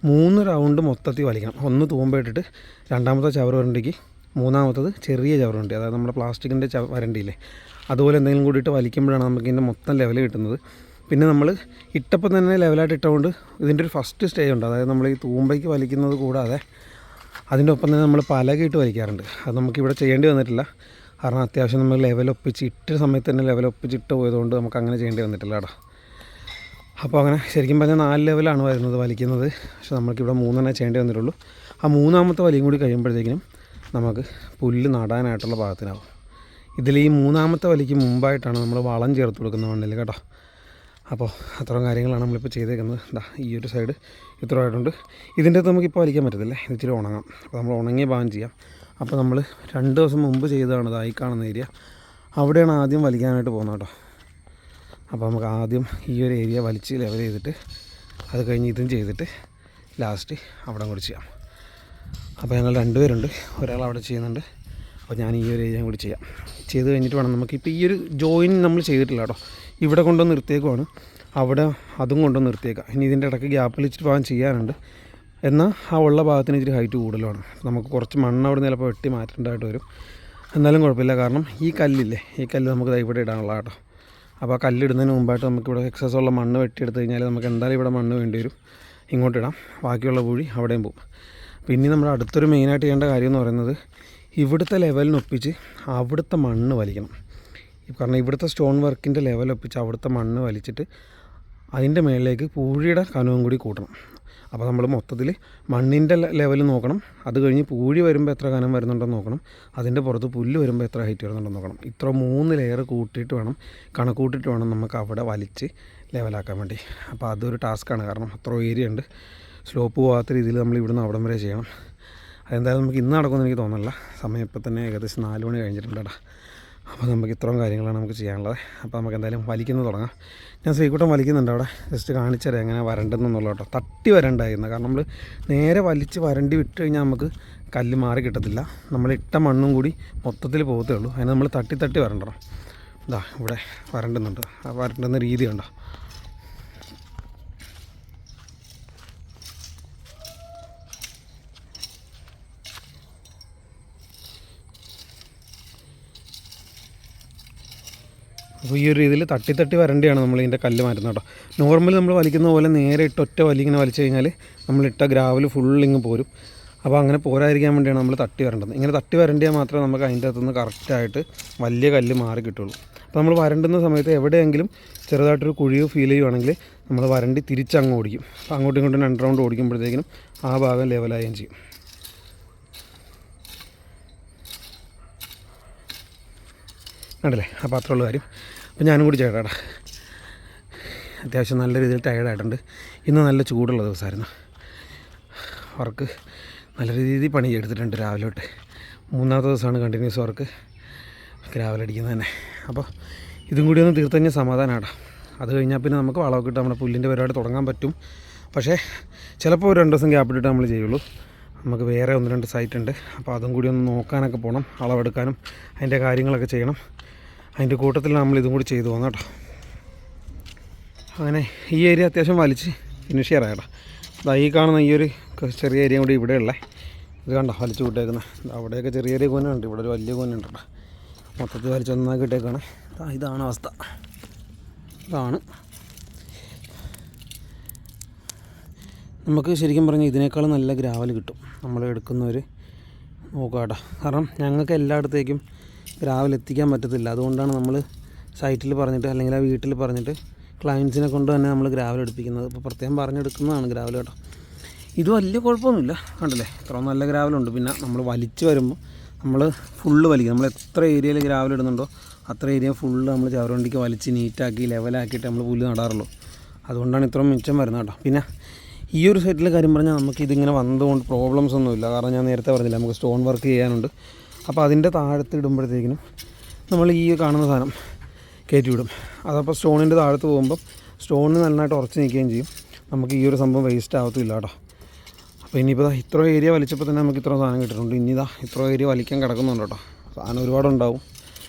3 റൗണ്ട് മൊത്തത്തിൽ വലിക്കണം. ഒന്ന് തൂമ്പയിട്ടിട്ട് രണ്ടാമത്തെ ചവറുകൊണ്ടിക്ക്, മൂന്നാമത്തത് ചെറിയ ചവറുകൊണ്ടി, അതായത് നമ്മുടെ പ്ലാസ്റ്റിക്കിൻ്റെ വരണ്ടിയില്ലേ അതുപോലെ എന്തെങ്കിലും കൂടി ഇട്ട് വലിക്കുമ്പോഴാണ് നമുക്ക് ഇതിൻ്റെ മൊത്തം ലെവൽ കിട്ടുന്നത്. പിന്നെ നമ്മൾ ഇട്ടപ്പോൾ തന്നെ ലെവലായിട്ട് ഇട്ടുകൊണ്ട് ഇതിൻ്റെ ഒരു ഫസ്റ്റ് സ്റ്റേജ് ഉണ്ട്. അതായത് നമ്മൾ ഈ തൂമ്പയ്ക്ക് വലിക്കുന്നത് കൂടാതെ അതിൻ്റെ ഒപ്പം തന്നെ നമ്മൾ പലകയിട്ട് വലിക്കാറുണ്ട്. അത് നമുക്കിവിടെ ചെയ്യേണ്ടി വന്നിട്ടില്ല. കാരണം അത്യാവശ്യം നമ്മൾ ലെവലൊപ്പിച്ച് ഇട്ട സമയത്ത് തന്നെ ലെവലൊപ്പിച്ചിട്ട് പോയതുകൊണ്ട് നമുക്ക് അങ്ങനെ ചെയ്യേണ്ടി വന്നിട്ടില്ല കേട്ടോ. അപ്പോൾ അങ്ങനെ ശരിക്കും പറഞ്ഞാൽ 4 ലെവലാണ് വരുന്നത് വലിക്കുന്നത്. പക്ഷെ നമുക്കിവിടെ 3 ചെയ്യേണ്ടി വന്നിട്ടുള്ളൂ. ആ മൂന്നാമത്തെ വലിയും കൂടി കഴിയുമ്പോഴത്തേക്കിനും നമുക്ക് പുല്ല് നടാനായിട്ടുള്ള ഭാഗത്തിനാവും. ഇതിൽ ഈ മൂന്നാമത്തെ വലിക്ക് മുമ്പായിട്ടാണ് നമ്മൾ വളം ചേർത്ത് കൊടുക്കുന്നത് മണ്ണിൽ കേട്ടോ. അപ്പോൾ അത്രയും കാര്യങ്ങളാണ് നമ്മളിപ്പോൾ ചെയ്തേക്കുന്നത്. ഈ ഒരു സൈഡ് ഇത്ര ആയിട്ടുണ്ട്. ഇതിൻ്റെ അകത്ത് നമുക്കിപ്പോൾ വലിക്കാൻ പറ്റത്തില്ലേ, ഇത് ഇച്ചിരി ഉണങ്ങാം. അപ്പോൾ നമ്മൾ ഉണങ്ങിയ ഭാഗം ചെയ്യാം. അപ്പോൾ നമ്മൾ 2 ദിവസം മുമ്പ് ചെയ്തതാണ് ഇതായി കാണുന്ന ഏരിയ. അവിടെയാണ് ആദ്യം വലിക്കാനായിട്ട് പോകുന്നത് കേട്ടോ. അപ്പോൾ നമുക്ക് ആദ്യം ഈ ഒരു ഏരിയ വലിച്ച് ലെവൽ ചെയ്തിട്ട് അത് കഴിഞ്ഞ് ഇതും ചെയ്തിട്ട് ലാസ്റ്റ് അവിടെ കൂടി ചെയ്യാം. അപ്പോൾ ഞങ്ങൾ 2 പേരുണ്ട്, ഒരാൾ അവിടെ ചെയ്യുന്നുണ്ട്. അപ്പോൾ ഞാൻ ഈ ഒരു ഏരിയ കൂടി ചെയ്യാം. ചെയ്ത് കഴിഞ്ഞിട്ട് വേണം നമുക്കിപ്പോൾ ഈ ഒരു ജോയിൻ നമ്മൾ ചെയ്തിട്ടില്ല കേട്ടോ. ഇവിടെ കൊണ്ടുവന്ന് നിർത്തിയേക്കുവാണ്, അവിടെ അതും കൊണ്ടുവന്ന് നിർത്തിയേക്കാം. ഇനി ഇതിൻ്റെ ഇടയ്ക്ക് ഗ്യാപ്പിൽ ഇച്ചിരി ഭാഗം ചെയ്യാനുണ്ട്. എന്നാൽ ആ ഉള്ള ഭാഗത്തിന് ഇച്ചിരി ഹൈറ്റ് കൂടുതലാണ്. നമുക്ക് കുറച്ച് മണ്ണ് അവിടെ ചിലപ്പോൾ വെട്ടി മാറ്റേണ്ടതായിട്ട് വരും. എന്നാലും കുഴപ്പമില്ല, കാരണം ഈ കല്ലില്ലേ, ഈ കല്ല് നമുക്ക് ഇവിടെ ഇടാനുള്ള കേട്ടോ. അപ്പോൾ ആ കല്ലിടുന്നതിന് മുമ്പായിട്ട് നമുക്കിവിടെ എക്സസ് ഉള്ള മണ്ണ് വെട്ടിയെടുത്ത് കഴിഞ്ഞാൽ നമുക്ക് എന്തായാലും ഇവിടെ മണ്ണ് വേണ്ടി വരും. ഇങ്ങോട്ടിടാം, ബാക്കിയുള്ള പൂഴി അവിടെയും പോകും. പിന്നെ നമ്മുടെ അടുത്തൊരു മെയിനായിട്ട് ചെയ്യേണ്ട കാര്യം എന്ന് പറയുന്നത് ഇവിടുത്തെ ലെവലിനൊപ്പിച്ച് അവിടുത്തെ മണ്ണ് വലിക്കണം. കാരണം ഇവിടുത്തെ സ്റ്റോൺ വർക്കിൻ്റെ ലെവലൊപ്പിച്ച് അവിടുത്തെ മണ്ണ് വലിച്ചിട്ട് അതിൻ്റെ മുകളിലേക്ക് പൂഴിയുടെ കനവും കൂടി കൂട്ടണം. അപ്പോൾ നമ്മൾ മൊത്തത്തിൽ മണ്ണിൻ്റെ ലെവൽ നോക്കണം. അത് കഴിഞ്ഞ് പൂഴി വരുമ്പോൾ എത്ര കനം വരുന്നുണ്ടെന്ന് നോക്കണം. അതിൻ്റെ പുറത്ത് പുല്ല് വരുമ്പോൾ എത്ര ഹൈറ്റ് വരുന്നുണ്ടെന്ന് നോക്കണം. ഇത്ര 3 ലെയർ കൂട്ടിയിട്ട് വേണം, കണക്കൂട്ടിയിട്ട് വേണം നമുക്ക് അവിടെ വലിച്ച് ലെവലാക്കാൻ വേണ്ടി. അപ്പോൾ അതൊരു ടാസ്ക്കാണ്, കാരണം അത്ര ഏരിയ ഉണ്ട്. സ്ലോപ്പ് പോകാത്ത രീതിയിൽ നമ്മൾ ഇവിടുന്ന് അവിടം വരെ ചെയ്യണം. അതെന്തായാലും നമുക്ക് ഇന്ന് നടക്കുമെന്ന് എനിക്ക് തോന്നുന്നില്ല. സമയം ഇപ്പോൾ തന്നെ ഏകദേശം 4 മണി കഴിഞ്ഞിട്ടുണ്ട് കേട്ടോ. അപ്പോൾ നമുക്ക് ഇത്രയും കാര്യങ്ങളാണ് നമുക്ക് ചെയ്യാനുള്ളത്. അപ്പോൾ നമുക്ക് എന്തായാലും വലിക്കുന്നത് തുടങ്ങാം. ഞാൻ ശ്രീകുട്ടം വലിക്കുന്നുണ്ട് അവിടെ, ജസ്റ്റ് കാണിച്ചു തരാം എങ്ങനെ വരണ്ടെന്നുള്ള കേട്ടോ. തട്ടി വരണ്ടായിരുന്നു, കാരണം നമ്മൾ നേരെ വലിച്ച് വരണ്ടി വിട്ട് കഴിഞ്ഞാൽ നമുക്ക് കല്ല് മാറി കിട്ടത്തില്ല. നമ്മൾ ഇട്ട മണ്ണും കൂടി മൊത്തത്തിൽ പോകത്തേ ഉള്ളൂ. അതിന് നമ്മൾ തട്ടി വരണ്ടണം. ഇവിടെ വരണ്ടുന്നുണ്ട്. ആ വരണ്ടുന്ന രീതി കണ്ടോ. അപ്പോൾ ഈ ഒരു രീതിയിൽ തട്ടി വരണ്ടിയാണ് നമ്മൾ ഇതിൻ്റെ കല്ല് മാറ്റുന്നത് കേട്ടോ. നോർമൽ നമ്മൾ വലിക്കുന്ന പോലെ നേരെ ഇട്ട് ഒറ്റ വലി ഇങ്ങനെ വലിച്ചു കഴിഞ്ഞാൽ നമ്മളിട്ട ഗ്രാവൽ ഫുള്ളിങ്ങ് പോരും. അപ്പോൾ അങ്ങനെ പോരാതിരിക്കാൻ വേണ്ടിയാണ് നമ്മൾ തട്ടി വരേണ്ടത്. ഇങ്ങനെ തട്ടി വരണ്ടിയാൽ മാത്രമേ നമുക്ക് അതിൻ്റെ അകത്തുനിന്ന് കറക്റ്റായിട്ട് വലിയ കല്ല് മാറി കിട്ടുള്ളൂ. അപ്പോൾ നമ്മൾ വരണ്ടുന്ന സമയത്ത് എവിടെയെങ്കിലും ചെറുതായിട്ടൊരു കുഴിയോ ഫീൽ ചെയ്യുവാണെങ്കിൽ നമ്മൾ വരണ്ടി തിരിച്ചങ്ങ് ഓടിക്കും. അപ്പോൾ അങ്ങോട്ടും ഇങ്ങോട്ടും 2 റൗണ്ട് ഓടിക്കുമ്പോഴത്തേക്കിനും ആ ഭാഗം ലെവലാകുകയും ചെയ്യും. കണ്ടല്ലേ, അപ്പോൾ അത്രയുള്ള കാര്യം. അപ്പോൾ ഞാനും കൂടി ചേട്ടാ അത്യാവശ്യം നല്ല രീതിയിൽ ടയർഡായിട്ടുണ്ട്. ഇന്ന് നല്ല ചൂടുള്ള ദിവസമായിരുന്നു. വർക്ക് നല്ല രീതിയിൽ പണി എടുത്തിട്ടുണ്ട് രാവിലെ തൊട്ട്. 3ാമത്തെ ദിവസമാണ് കണ്ടിന്യൂസ് വർക്ക് രാവിലെ അടിക്കുന്നത് തന്നെ. അപ്പോൾ ഇതും കൂടി ഒന്ന് തീർത്ത് കഴിഞ്ഞാൽ സമാധാനമാണ്. അത് കഴിഞ്ഞാൽ പിന്നെ നമുക്ക് വളമൊക്കെ ഇട്ട് നമ്മുടെ പുല്ലിൻ്റെ പരിപാടി തുടങ്ങാൻ പറ്റും. പക്ഷേ ചിലപ്പോൾ ഒരു 2 ദിവസം ഗ്യാപ്പിട്ടിട്ട് നമ്മൾ ചെയ്യുള്ളൂ. നമുക്ക് വേറെ 1-2 സൈറ്റ് ഉണ്ട്. അപ്പോൾ അതും കൂടി ഒന്ന് നോക്കാനൊക്കെ പോകണം, അളവെടുക്കാനും അതിൻ്റെ കാര്യങ്ങളൊക്കെ ചെയ്യണം. അതിൻ്റെ കൂട്ടത്തിൽ നമ്മൾ ഇതും കൂടി ചെയ്തു പോകാം കേട്ടോ. അങ്ങനെ ഈ ഏരിയ അത്യാവശ്യം വലിച്ച് ഫിനിഷ് ചെയ്യാറാണ് കേട്ടോ. ഈ കാണുന്ന ഈ ഒരു ചെറിയ ഏരിയ കൂടി ഇവിടെയുള്ള ഇത് കണ്ടോ വലിച്ചു വിട്ടേക്കുന്നത്. അവിടെയൊക്കെ ചെറിയ കോനുണ്ട്, ഇവിടെ ഒരു വലിയ കോനുണ്ട് കേട്ടോ. മൊത്തത്തിൽ വലിച്ചൊന്നാക്കി ഇട്ടേക്കാണ്. ഇതാണ് അവസ്ഥ. ഇതാണ് നമുക്ക് ശരിക്കും പറഞ്ഞാൽ ഇതിനേക്കാളും നല്ല ഗ്രാവൽ കിട്ടും നമ്മൾ എടുക്കുന്നവർ നോക്കുക കേട്ടോ. കാരണം ഞങ്ങൾക്ക് എല്ലായിടത്തേക്കും ഗ്രാവൽ എത്തിക്കാൻ പറ്റത്തില്ല. അതുകൊണ്ടാണ് നമ്മൾ സൈറ്റിൽ പറഞ്ഞിട്ട് അല്ലെങ്കിൽ ആ വീട്ടിൽ പറഞ്ഞിട്ട് ക്ലയൻസിനെ കൊണ്ട് തന്നെ നമ്മൾ ഗ്രാവൽ എടുപ്പിക്കുന്നത്. ഇപ്പോൾ പ്രത്യേകം പറഞ്ഞെടുക്കുന്നതാണ് ഗ്രാവൽ കേട്ടോ. ഇത് വലിയ കുഴപ്പമൊന്നുമില്ല, കണ്ടല്ലേ ഇത്ര നല്ല ഗ്രാവലുണ്ട്. പിന്നെ നമ്മൾ വലിച്ച് വരുമ്പോൾ നമ്മൾ ഫുള്ള് വലിക്കും. നമ്മൾ എത്ര ഏരിയയിൽ ഗ്രാവൽ ഇടുന്നുണ്ടോ അത്ര ഏരിയ ഫുള്ള് നമ്മൾ ചവറുവണ്ടിക്ക് വലിച്ച് നീറ്റാക്കി ലെവലാക്കിയിട്ട് നമ്മൾ പുല്ല് നടാറുള്ളൂ. അതുകൊണ്ടാണ് ഇത്രയും മിച്ചം വരുന്നത് കേട്ടോ. പിന്നെ ഈ ഒരു സൈറ്റിലെ കാര്യം പറഞ്ഞാൽ നമുക്ക് ഇതിങ്ങനെ വന്നതുകൊണ്ട് പ്രോബ്ലംസ് ഒന്നുമില്ല. കാരണം ഞാൻ നേരത്തെ പറഞ്ഞില്ല, നമുക്ക് സ്റ്റോൺ വർക്ക് ചെയ്യാനുണ്ട്. അപ്പോൾ അതിൻ്റെ താഴത്ത് ഇടുമ്പോഴത്തേക്കിനും നമ്മൾ ഈ കാണുന്ന സാധനം കയറ്റി വിടും. അതപ്പോൾ സ്റ്റോണിൻ്റെ താഴത്ത് പോകുമ്പം സ്റ്റോണിന് നന്നായിട്ട് ഉറച്ച് നിൽക്കുകയും ചെയ്യും. നമുക്ക് ഈ ഒരു സംഭവം വേസ്റ്റ് ആവത്തില്ല കേട്ടോ. അപ്പോൾ ഇനിയിപ്പോൾ ഇത്ര ഏരിയ വലിച്ചപ്പോൾ തന്നെ നമുക്ക് ഇത്ര സാധനം കിട്ടിയിട്ടുണ്ട്. ഇനി ഇത്ര ഏരിയ വലിക്കാൻ കിടക്കുന്നുണ്ട് കേട്ടോ. സാധനം ഒരുപാടുണ്ടാവും.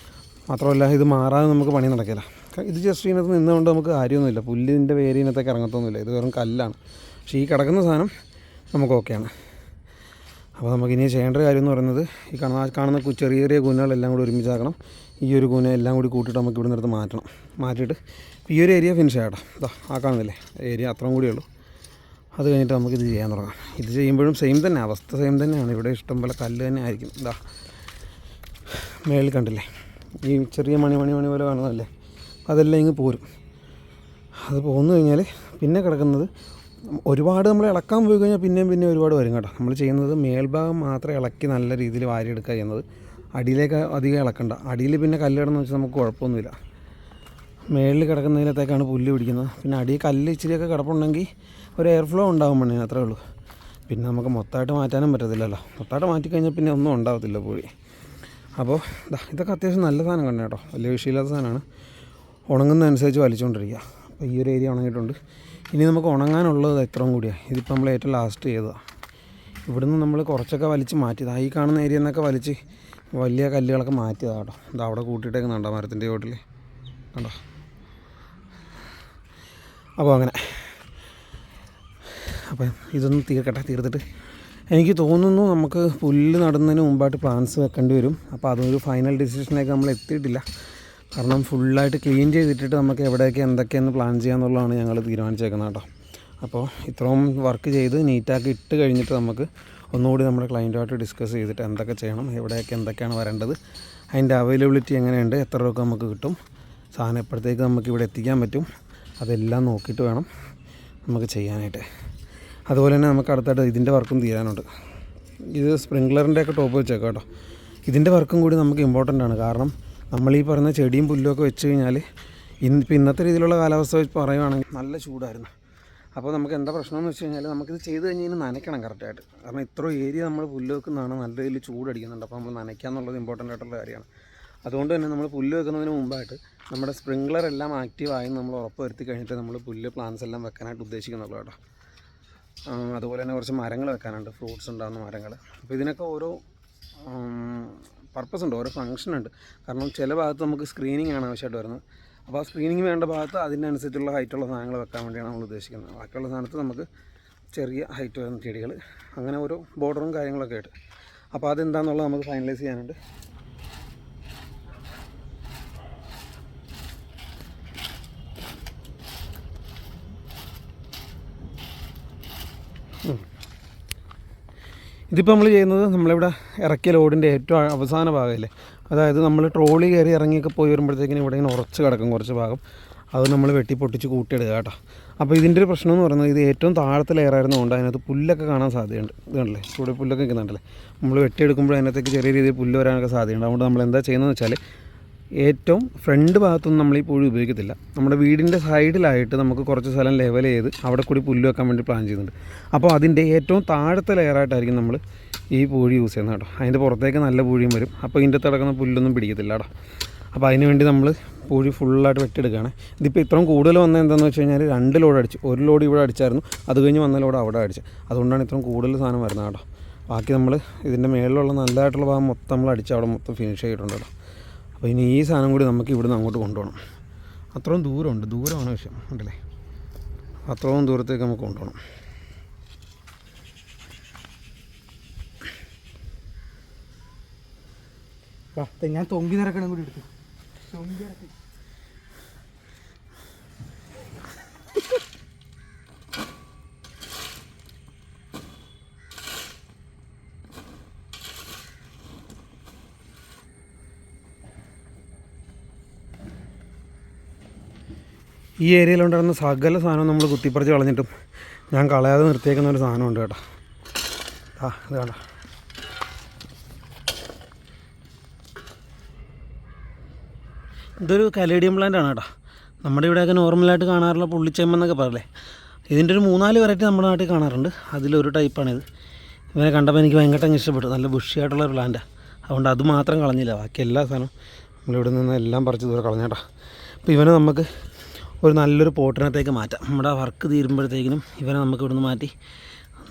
മാത്രമല്ല ഇത് മാറാതെ നമുക്ക് പണി നടക്കില്ല. ഇത് ജസ്റ്റ് ഇതിനകത്ത് നിന്നുകൊണ്ട് നമുക്ക് കാര്യമൊന്നുമില്ല, പുല്ലിൻ്റെ വേര് ഇതിനകത്തേക്ക് ഇറങ്ങത്തൊന്നുമില്ല, ഇത് വെറും കല്ലാണ്. പക്ഷേ ഈ കിടക്കുന്ന സാധനം നമുക്ക് ഓക്കെയാണ്. അപ്പോൾ നമുക്കിനി ചെയ്യേണ്ട കാര്യം എന്ന് പറയുന്നത് ഈ കാണുന്ന ചെറിയ ചെറിയ കൂനകളെല്ലാം കൂടി ഒരുമിച്ചാക്കണം. ഈ ഒരു കൂന എല്ലാം കൂടി കൂട്ടിയിട്ട് നമുക്ക് ഇവിടെ നിന്നെടുത്ത് മാറ്റണം. മാറ്റിയിട്ട് ഈ ഒരു ഏരിയ ഫിനിഷ് ആകട്ടെ. ഇതാ ആ കാണുന്നില്ലേ ഏരിയ, അത്രയും കൂടിയേ ഉള്ളൂ. അത് കഴിഞ്ഞിട്ട് നമുക്കിത് ചെയ്യാൻ തുടങ്ങാം. ഇത് ചെയ്യുമ്പോഴും സെയിം തന്നെ, അവസ്ഥ സെയിം തന്നെയാണ്. ഇവിടെ ഇഷ്ടം പോലെ കല്ല് തന്നെ ആയിരിക്കും. ഇതാ മേളിൽ കണ്ടില്ലേ ഈ ചെറിയ മണി പോലെ കാണുന്നതല്ലേ, അതെല്ലാം ഇങ്ങ് പോരും. അത് പോന്നു കഴിഞ്ഞാൽ പിന്നെ കിടക്കുന്നത് ഒരുപാട് നമ്മൾ ഇളക്കാൻ പോയി കഴിഞ്ഞാൽ പിന്നെ ഒരുപാട് വരും കേട്ടോ. നമ്മൾ ചെയ്യുന്നത് മേൽഭാഗം മാത്രം ഇളക്കി നല്ല രീതിയിൽ വാരിയെടുക്കുക ചെയ്യുന്നത്. അടിയിലേക്ക് അധികം ഇളക്കണ്ട. അടിയിൽ പിന്നെ കല്ല് കിടന്ന് വെച്ചാൽ നമുക്ക് കുഴപ്പമൊന്നുമില്ല. മേളിൽ കിടക്കുന്നതിനകത്തേക്കാണ് പുല്ല് പിടിക്കുന്നത്. പിന്നെ അടിയിൽ കല്ല് ഇച്ചിരിയൊക്കെ കിടപ്പുണ്ടെങ്കിൽ ഒരു എയർ ഫ്ലോ ഉണ്ടാകും മണ്ണിന്, അത്രേ ഉള്ളൂ. പിന്നെ നമുക്ക് മൊത്തമായിട്ട് മാറ്റാനും പറ്റത്തില്ലല്ലോ. മൊത്തമായിട്ട് മാറ്റിക്കഴിഞ്ഞാൽ പിന്നെ ഒന്നും ഉണ്ടാകത്തില്ല പൂഴി. അപ്പോൾ ഇതൊക്കെ അത്യാവശ്യം നല്ല സാധനം കണ്ടു കേട്ടോ, വലിയ വിഷയമില്ലാത്ത സാധനമാണ്. ഉണങ്ങുന്നതനുസരിച്ച് വലിച്ചുകൊണ്ടിരിക്കുക. അപ്പോൾ ഈ ഒരു ഏരിയ ഉണങ്ങിയിട്ടുണ്ട്. ഇനി നമുക്ക് ഉണങ്ങാനുള്ളത് ഇത്രയും കൂടിയാണ്. ഇതിപ്പോൾ നമ്മൾ ഏറ്റവും ലാസ്റ്റ് ചെയ്തതാണ്. ഇവിടുന്ന് നമ്മൾ കുറച്ചൊക്കെ വലിച്ച് മാറ്റിയതാണ്. ഈ കാണുന്ന ഏരിയ എന്നൊക്കെ വലിച്ച് വലിയ കല്ലുകളൊക്കെ മാറ്റിയതാണ് കേട്ടോ. ഇത് അവിടെ കൂട്ടിയിട്ടേക്കുന്നുണ്ടോ മരത്തിൻ്റെ ചോട്ടിൽ കണ്ടോ. അപ്പോൾ അങ്ങനെ അപ്പം ഇതൊന്നും തീർത്തിട്ട് എനിക്ക് തോന്നുന്നു നമുക്ക് പുല്ല് നടുന്നതിന് മുമ്പായിട്ട് പ്ലാന്റ്സ് വെക്കേണ്ടി വരും. അപ്പോൾ അതൊരു ഫൈനൽ ഡിസിഷനിലേക്ക് നമ്മൾ എത്തിയിട്ടില്ല. കാരണം ഫുള്ളായിട്ട് ക്ലീൻ ചെയ്തിട്ടിട്ട് നമുക്ക് എവിടെയൊക്കെ എന്തൊക്കെയെന്ന് പ്ലാൻ ചെയ്യാമെന്നുള്ളതാണ് ഞങ്ങൾ തീരുമാനിച്ചേക്കുന്നത് കേട്ടോ. അപ്പോൾ ഇത്രയും വർക്ക് ചെയ്ത് നീറ്റാക്കി ഇട്ട് കഴിഞ്ഞിട്ട് നമുക്ക് ഒന്നുകൂടി നമ്മുടെ ക്ലയൻറ്റുമായിട്ട് ഡിസ്കസ് ചെയ്തിട്ട് എന്തൊക്കെ ചെയ്യണം, എവിടെയൊക്കെ എന്തൊക്കെയാണ് വരേണ്ടത്, അതിൻ്റെ അവൈലബിലിറ്റി എങ്ങനെയുണ്ട്, എത്ര രൂപ നമുക്ക് കിട്ടും, സാധനം എപ്പോഴത്തേക്ക് നമുക്ക് ഇവിടെ എത്തിക്കാൻ പറ്റും, അതെല്ലാം നോക്കിയിട്ട് വേണം നമുക്ക് ചെയ്യാനായിട്ട്. അതുപോലെ തന്നെ നമുക്ക് അടുത്തായിട്ട് ഇതിൻ്റെ വർക്കും തീരാനുണ്ട്. ഇത് സ്പ്രിംഗ്ലറിൻ്റെ ഒക്കെ ടോപ്പ് വെച്ചേക്കാം കേട്ടോ. ഇതിൻ്റെ വർക്കും കൂടി നമുക്ക് ഇമ്പോർട്ടൻ്റ് ആണ്. കാരണം നമ്മൾ ഈ പറയുന്ന ചെടിയും പുല്ലുമൊക്കെ വെച്ച് കഴിഞ്ഞാൽ ഇന്നത്തെ രീതിയിലുള്ള കാലാവസ്ഥ വെച്ച് പറയുകയാണെങ്കിൽ നല്ല ചൂടായിരുന്നു. അപ്പോൾ നമുക്ക് എന്താ പ്രശ്നമെന്ന് വെച്ച് കഴിഞ്ഞാൽ നമുക്കിത് ചെയ്ത് കഴിഞ്ഞാൽ നനയ്ക്കണം കറക്റ്റായിട്ട്. കാരണം ഇത്ര ഏരിയ നമ്മൾ പുല്ല് വെക്കുന്നതാണ്, നല്ല രീതിയിൽ ചൂടടിക്കുന്നുണ്ട്. അപ്പോൾ നമ്മൾ നനയ്ക്കുക എന്നുള്ളത് ഇമ്പോർട്ടൻ്റ് ആയിട്ടുള്ള കാര്യമാണ്. അതുകൊണ്ട് തന്നെ നമ്മൾ പുല്ല് വെക്കുന്നതിന് മുമ്പായിട്ട് നമ്മുടെ സ്പ്രിംഗ്ലർ എല്ലാം ആക്റ്റീവായി നമ്മൾ ഉറപ്പ് വരുത്തി കഴിഞ്ഞിട്ട് നമ്മൾ പുല്ല് പ്ലാന്റ്സ് എല്ലാം വെക്കാനായിട്ട് ഉദ്ദേശിക്കുന്നുള്ളൂ കേട്ടോ. അതുപോലെ തന്നെ കുറച്ച് മരങ്ങൾ വെക്കാനുണ്ട്, ഫ്രൂട്ട്സ് ഉണ്ടാകുന്ന മരങ്ങൾ. അപ്പോൾ ഇതിനൊക്കെ ഓരോ പർപ്പസ് ഉണ്ട്, ഓരോ ഫങ്ഷൻ ഉണ്ട്. കാരണം ചില ഭാഗത്ത് നമുക്ക് സ്ക്രീനിങ് ആണ് ആവശ്യമായിട്ട് വരുന്നത്. അപ്പോൾ ആ സ്ക്രീനിങ് വേണ്ട ഭാഗത്ത് അതിനനുസരിച്ചുള്ള ഹൈറ്റുള്ള സാധനങ്ങൾ വെക്കാൻ വേണ്ടിയാണ് നമ്മൾ ഉദ്ദേശിക്കുന്നത്. ബാക്കിയുള്ള സാധനത്ത് നമുക്ക് ചെറിയ ഹൈറ്റ് വരുന്ന ചെടികൾ, അങ്ങനെ ഓരോ ബോർഡറും കാര്യങ്ങളൊക്കെ ആയിട്ട്. അപ്പോൾ അതെന്താണെന്നുള്ളത് നമുക്ക് ഫൈനലൈസ് ചെയ്യാനുണ്ട്. ഇതിപ്പോൾ നമ്മൾ ചെയ്യുന്നത് നമ്മളിവിടെ ഇറക്കിയ ലോഡിൻ്റെ ഏറ്റവും അവസാന ഭാഗമല്ലേ, അതായത് നമ്മൾ ട്രോളി കയറി ഇറങ്ങിയൊക്കെ പോയി വരുമ്പോഴത്തേക്കിനും ഇവിടെ ഇങ്ങനെ ഉറച്ച് കിടക്കും കുറച്ച് ഭാഗം. അത് നമ്മൾ വെട്ടി പൊട്ടിച്ച് കൂട്ടിയിടുക കേട്ടോ. അപ്പോൾ ഇതിൻ്റെ ഒരു പ്രശ്നം എന്ന് പറയുന്നത് ഇത് ഏറ്റവും താഴത്തെ ലെയറായിരുന്നതുകൊണ്ട് അതിനകത്ത് പുല്ലൊക്കെ കാണാൻ സാധ്യതയുണ്ട്. ഇതുണ്ടല്ലേ ചൂട് പുല്ലൊക്കെ നിൽക്കുന്നുണ്ടല്ലേ, നമ്മൾ വെട്ടിയെടുക്കുമ്പോൾ അതിനകത്തേക്ക് ചെറിയ രീതിയിൽ പുല്ല് വരാനൊക്കെ സാധ്യതയുണ്ട്. അതുകൊണ്ട് നമ്മൾ എന്താ ചെയ്യുന്നതെന്ന് വെച്ചാൽ ഏറ്റവും ഫ്രണ്ട് ഭാഗത്തൊന്നും നമ്മൾ ഈ പുഴി ഉപയോഗിക്കത്തില്ല. നമ്മുടെ വീടിൻ്റെ സൈഡിലായിട്ട് നമുക്ക് കുറച്ച് സ്ഥലം ലെവൽ ചെയ്ത് അവിടെ കൂടി പുല്ല് വെക്കാൻ വേണ്ടി പ്ലാൻ ചെയ്യുന്നുണ്ട്. അപ്പോൾ അതിൻ്റെ ഏറ്റവും താഴത്തെ ലെയറായിട്ടായിരിക്കും നമ്മൾ ഈ പൂഴി യൂസ് ചെയ്യുന്നത് കേട്ടോ. അതിൻ്റെ പുറത്തേക്ക് നല്ല പൂഴിയും വരും. അപ്പോൾ ഇതിൻ്റെ കിടക്കുന്ന പുല്ലൊന്നും പിടിക്കത്തില്ല കേട്ടോ. അപ്പോൾ അതിന് വേണ്ടി നമ്മൾ പൂഴി ഫുള്ളായിട്ട് വെട്ടിയെടുക്കുകയാണ്. ഇതിപ്പോൾ ഇത്രയും കൂടുതൽ വന്നത് എന്താണെന്ന് വെച്ച് കഴിഞ്ഞാൽ 2 ലോഡ് അടിച്ചു. ഒരു ലോഡ് ഇവിടെ അടിച്ചായിരുന്നു, അത് കഴിഞ്ഞ് വന്ന ലോഡ് അവിടെ അടിച്ചു. അതുകൊണ്ടാണ് ഇത്രയും കൂടുതൽ സാധനം വരുന്നത് കേട്ടോ. ബാക്കി നമ്മൾ ഇതിൻ്റെ മേളിലുള്ള നല്ലതായിട്ടുള്ള ഭാഗം മൊത്തം നമ്മൾ അടിച്ച് അവിടെ മൊത്തം ഫിനിഷ് ചെയ്തിട്ടുണ്ട് കേട്ടോ. അപ്പോൾ ഇനി ഈ സാധനം കൂടി നമുക്ക് ഇവിടുന്ന് അങ്ങോട്ട് കൊണ്ടുപോകണം. അത്രയും ദൂരമുണ്ട്, ദൂരമാണ് വിഷയം ഉണ്ടല്ലേ, അത്രയും ദൂരത്തേക്ക് നമുക്ക് കൊണ്ടുപോകണം. ഞാൻ തൊങ്കി നിറക്കണം കൂടി എടുത്തു. തൊങ്കി ഇറക്കി ഈ ഏരിയയിലുണ്ടായിരുന്ന സകല സാധനം നമ്മൾ കുത്തിപ്പറിച്ച് കളഞ്ഞിട്ടും ഞാൻ കളയാതെ നിർത്തിയേക്കുന്ന ഒരു സാധനമുണ്ട് കേട്ടോ. ഇത് വേണ്ട, ഇതൊരു കലേഡിയം പ്ലാന്റ് ആണ് കേട്ടോ. നമ്മുടെ ഇവിടെയൊക്കെ നോർമലായിട്ട് കാണാറുള്ള പുള്ളിച്ചെമ്പെന്നൊക്കെ പറയല്ലേ, ഇതിൻ്റെ ഒരു 3-4 വെറൈറ്റി നമ്മുടെ നാട്ടിൽ കാണാറുണ്ട്. അതിലൊരു ടൈപ്പാണിത്. ഇവനെ കണ്ടപ്പോൾ എനിക്ക് ഭയങ്കരമായിട്ട് ഇഷ്ടപ്പെട്ടു. നല്ല ബുഷിയായിട്ടുള്ള ഒരു പ്ലാന്റാണ്. അതുകൊണ്ട് അത് മാത്രം കളഞ്ഞില്ല, ബാക്കി എല്ലാ സാധനവും നമ്മളിവിടെ നിന്ന് എല്ലാം പറിച്ച് ദൂരെ കളഞ്ഞേട്ടാ. അപ്പോൾ ഇവനെ നമുക്ക് ഒരു നല്ലൊരു പോട്ടിനകത്തേക്ക് മാറ്റാം. നമ്മുടെ വർക്ക് തീരുമ്പോഴത്തേക്കിനും ഇവനെ നമുക്ക് ഇവിടുന്ന് മാറ്റി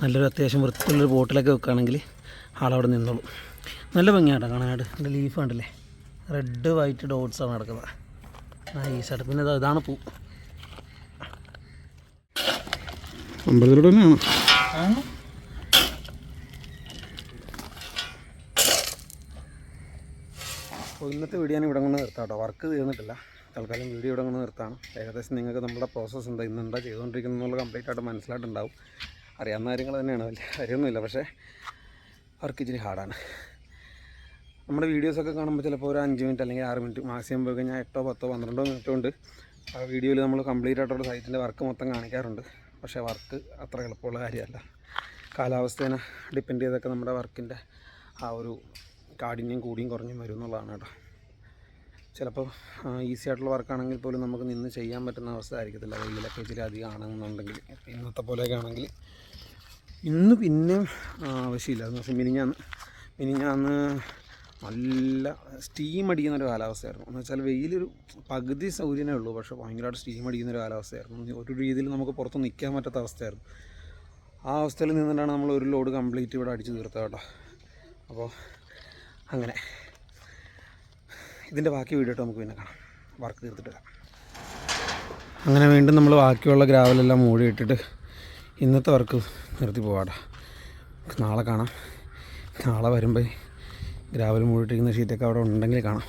നല്ലൊരു അത്യാവശ്യം വൃത്തിയുള്ളൊരു പോട്ടിലൊക്കെ വെക്കുകയാണെങ്കിൽ ആളവിടെ നിന്നോളും. നല്ല ഭംഗിയാട്ടോ കാണാനായിട്ട്. എൻ്റെ ലീഫ് കണ്ടില്ലേ, റെഡ് വൈറ്റ് ഡോട്ട്സാണ് നടക്കുന്നത്. നൈസായിട്ട്. പിന്നെ ഇതാണ് പൂ. അമ്പലത്തിലൂടെ തന്നെയാണ്. അപ്പോൾ ഇന്നത്തെ വീഡിയോ ഞാൻ ഇവിടെ കൊണ്ട് നിർത്താം കേട്ടോ. വർക്ക് തീർന്നിട്ടില്ല. തൽക്കാലം വീഡിയോ ഇവിടെ കൊണ്ട് നിർത്താണ്. ഏകദേശം നിങ്ങൾക്ക് നമ്മുടെ പ്രോസസ്സ് എന്താ ഇന്നെന്താ ചെയ്തുകൊണ്ടിരിക്കുന്നത് എന്നുള്ള കംപ്ലീറ്റ് ആയിട്ട് മനസ്സിലായിട്ടുണ്ടാവും. അറിയാവുന്ന കാര്യങ്ങൾ തന്നെയാണ്, വലിയ കാര്യമൊന്നുമില്ല. പക്ഷേ വർക്ക് ഇച്ചിരി ഹാർഡാണ്. നമ്മുടെ വീഡിയോസൊക്കെ കാണുമ്പോൾ ചിലപ്പോൾ ഒരു 5 മിനിറ്റ് അല്ലെങ്കിൽ 6 മിനിറ്റ് മാക്സിമം പോയി കഴിഞ്ഞാൽ 8, 10, 12 മിനിറ്റ് കൊണ്ട് ആ വീഡിയോയിൽ നമ്മൾ കംപ്ലീറ്റ് ആയിട്ടുള്ള സൈറ്റിൻ്റെ വർക്ക് മൊത്തം കാണിക്കാറുണ്ട്. പക്ഷേ വർക്ക് അത്ര എളുപ്പമുള്ള കാര്യമല്ല. കാലാവസ്ഥേനെ ഡിപ്പെൻഡ് ചെയ്തൊക്കെ നമ്മുടെ വർക്കിൻ്റെ ആ ഒരു കാഠിന്യം കൂടിയും കുറഞ്ഞും വരും എന്നുള്ളതാണ് കേട്ടോ. ചിലപ്പോൾ ഈസി ആയിട്ടുള്ള വർക്കാണെങ്കിൽ പോലും നമുക്ക് നിന്ന് ചെയ്യാൻ പറ്റുന്ന അവസ്ഥ ആയിരിക്കത്തില്ല. വെയിലൊക്കെ ഇച്ചിരി അധികം ആണെന്നുണ്ടെങ്കിൽ. ഇന്നത്തെ പോലെയൊക്കെ ആണെങ്കിൽ ഇന്ന് പിന്നെയും ആവശ്യമില്ല. എന്ന് വെച്ചാൽ മിനിഞ്ഞാന്ന് നല്ല സ്റ്റീം അടിക്കുന്നൊരു കാലാവസ്ഥയായിരുന്നു. എന്ന് വെച്ചാൽ വെയിലൊരു പകുതി സൗകര്യമേ ഉള്ളൂ, പക്ഷേ ഭയങ്കരമായിട്ട് സ്റ്റീം അടിക്കുന്നൊരു കാലാവസ്ഥയായിരുന്നു. ഒരു രീതിയിൽ നമുക്ക് പുറത്ത് നിൽക്കാൻ പറ്റാത്ത അവസ്ഥയായിരുന്നു. ആ അവസ്ഥയിൽ നിന്നിട്ടാണ് നമ്മൾ ഒരു ലോഡ് കംപ്ലീറ്റ് ഇവിടെ അടിച്ച് തീർത്തത് കേട്ടോ. അപ്പോൾ അങ്ങനെ ഇതിൻ്റെ ബാക്കി വീഡിയോ നമുക്ക് പിന്നെ കാണാം. വർക്ക് തീർത്തിട്ട് കാണാം. അങ്ങനെ വീണ്ടും നമ്മൾ ബാക്കിയുള്ള ഗ്രാവലെല്ലാം മൂടി ഇട്ടിട്ട് ഇന്നത്തെ വർക്ക് നിർത്തി പോവാട്ടോ. നാളെ കാണാം. നാളെ വരുമ്പോൾ ഗ്രാവൽ മൂടിയിട്ടിരിക്കുന്ന ഷീറ്റൊക്കെ അവിടെ ഉണ്ടെങ്കിൽ കാണാം.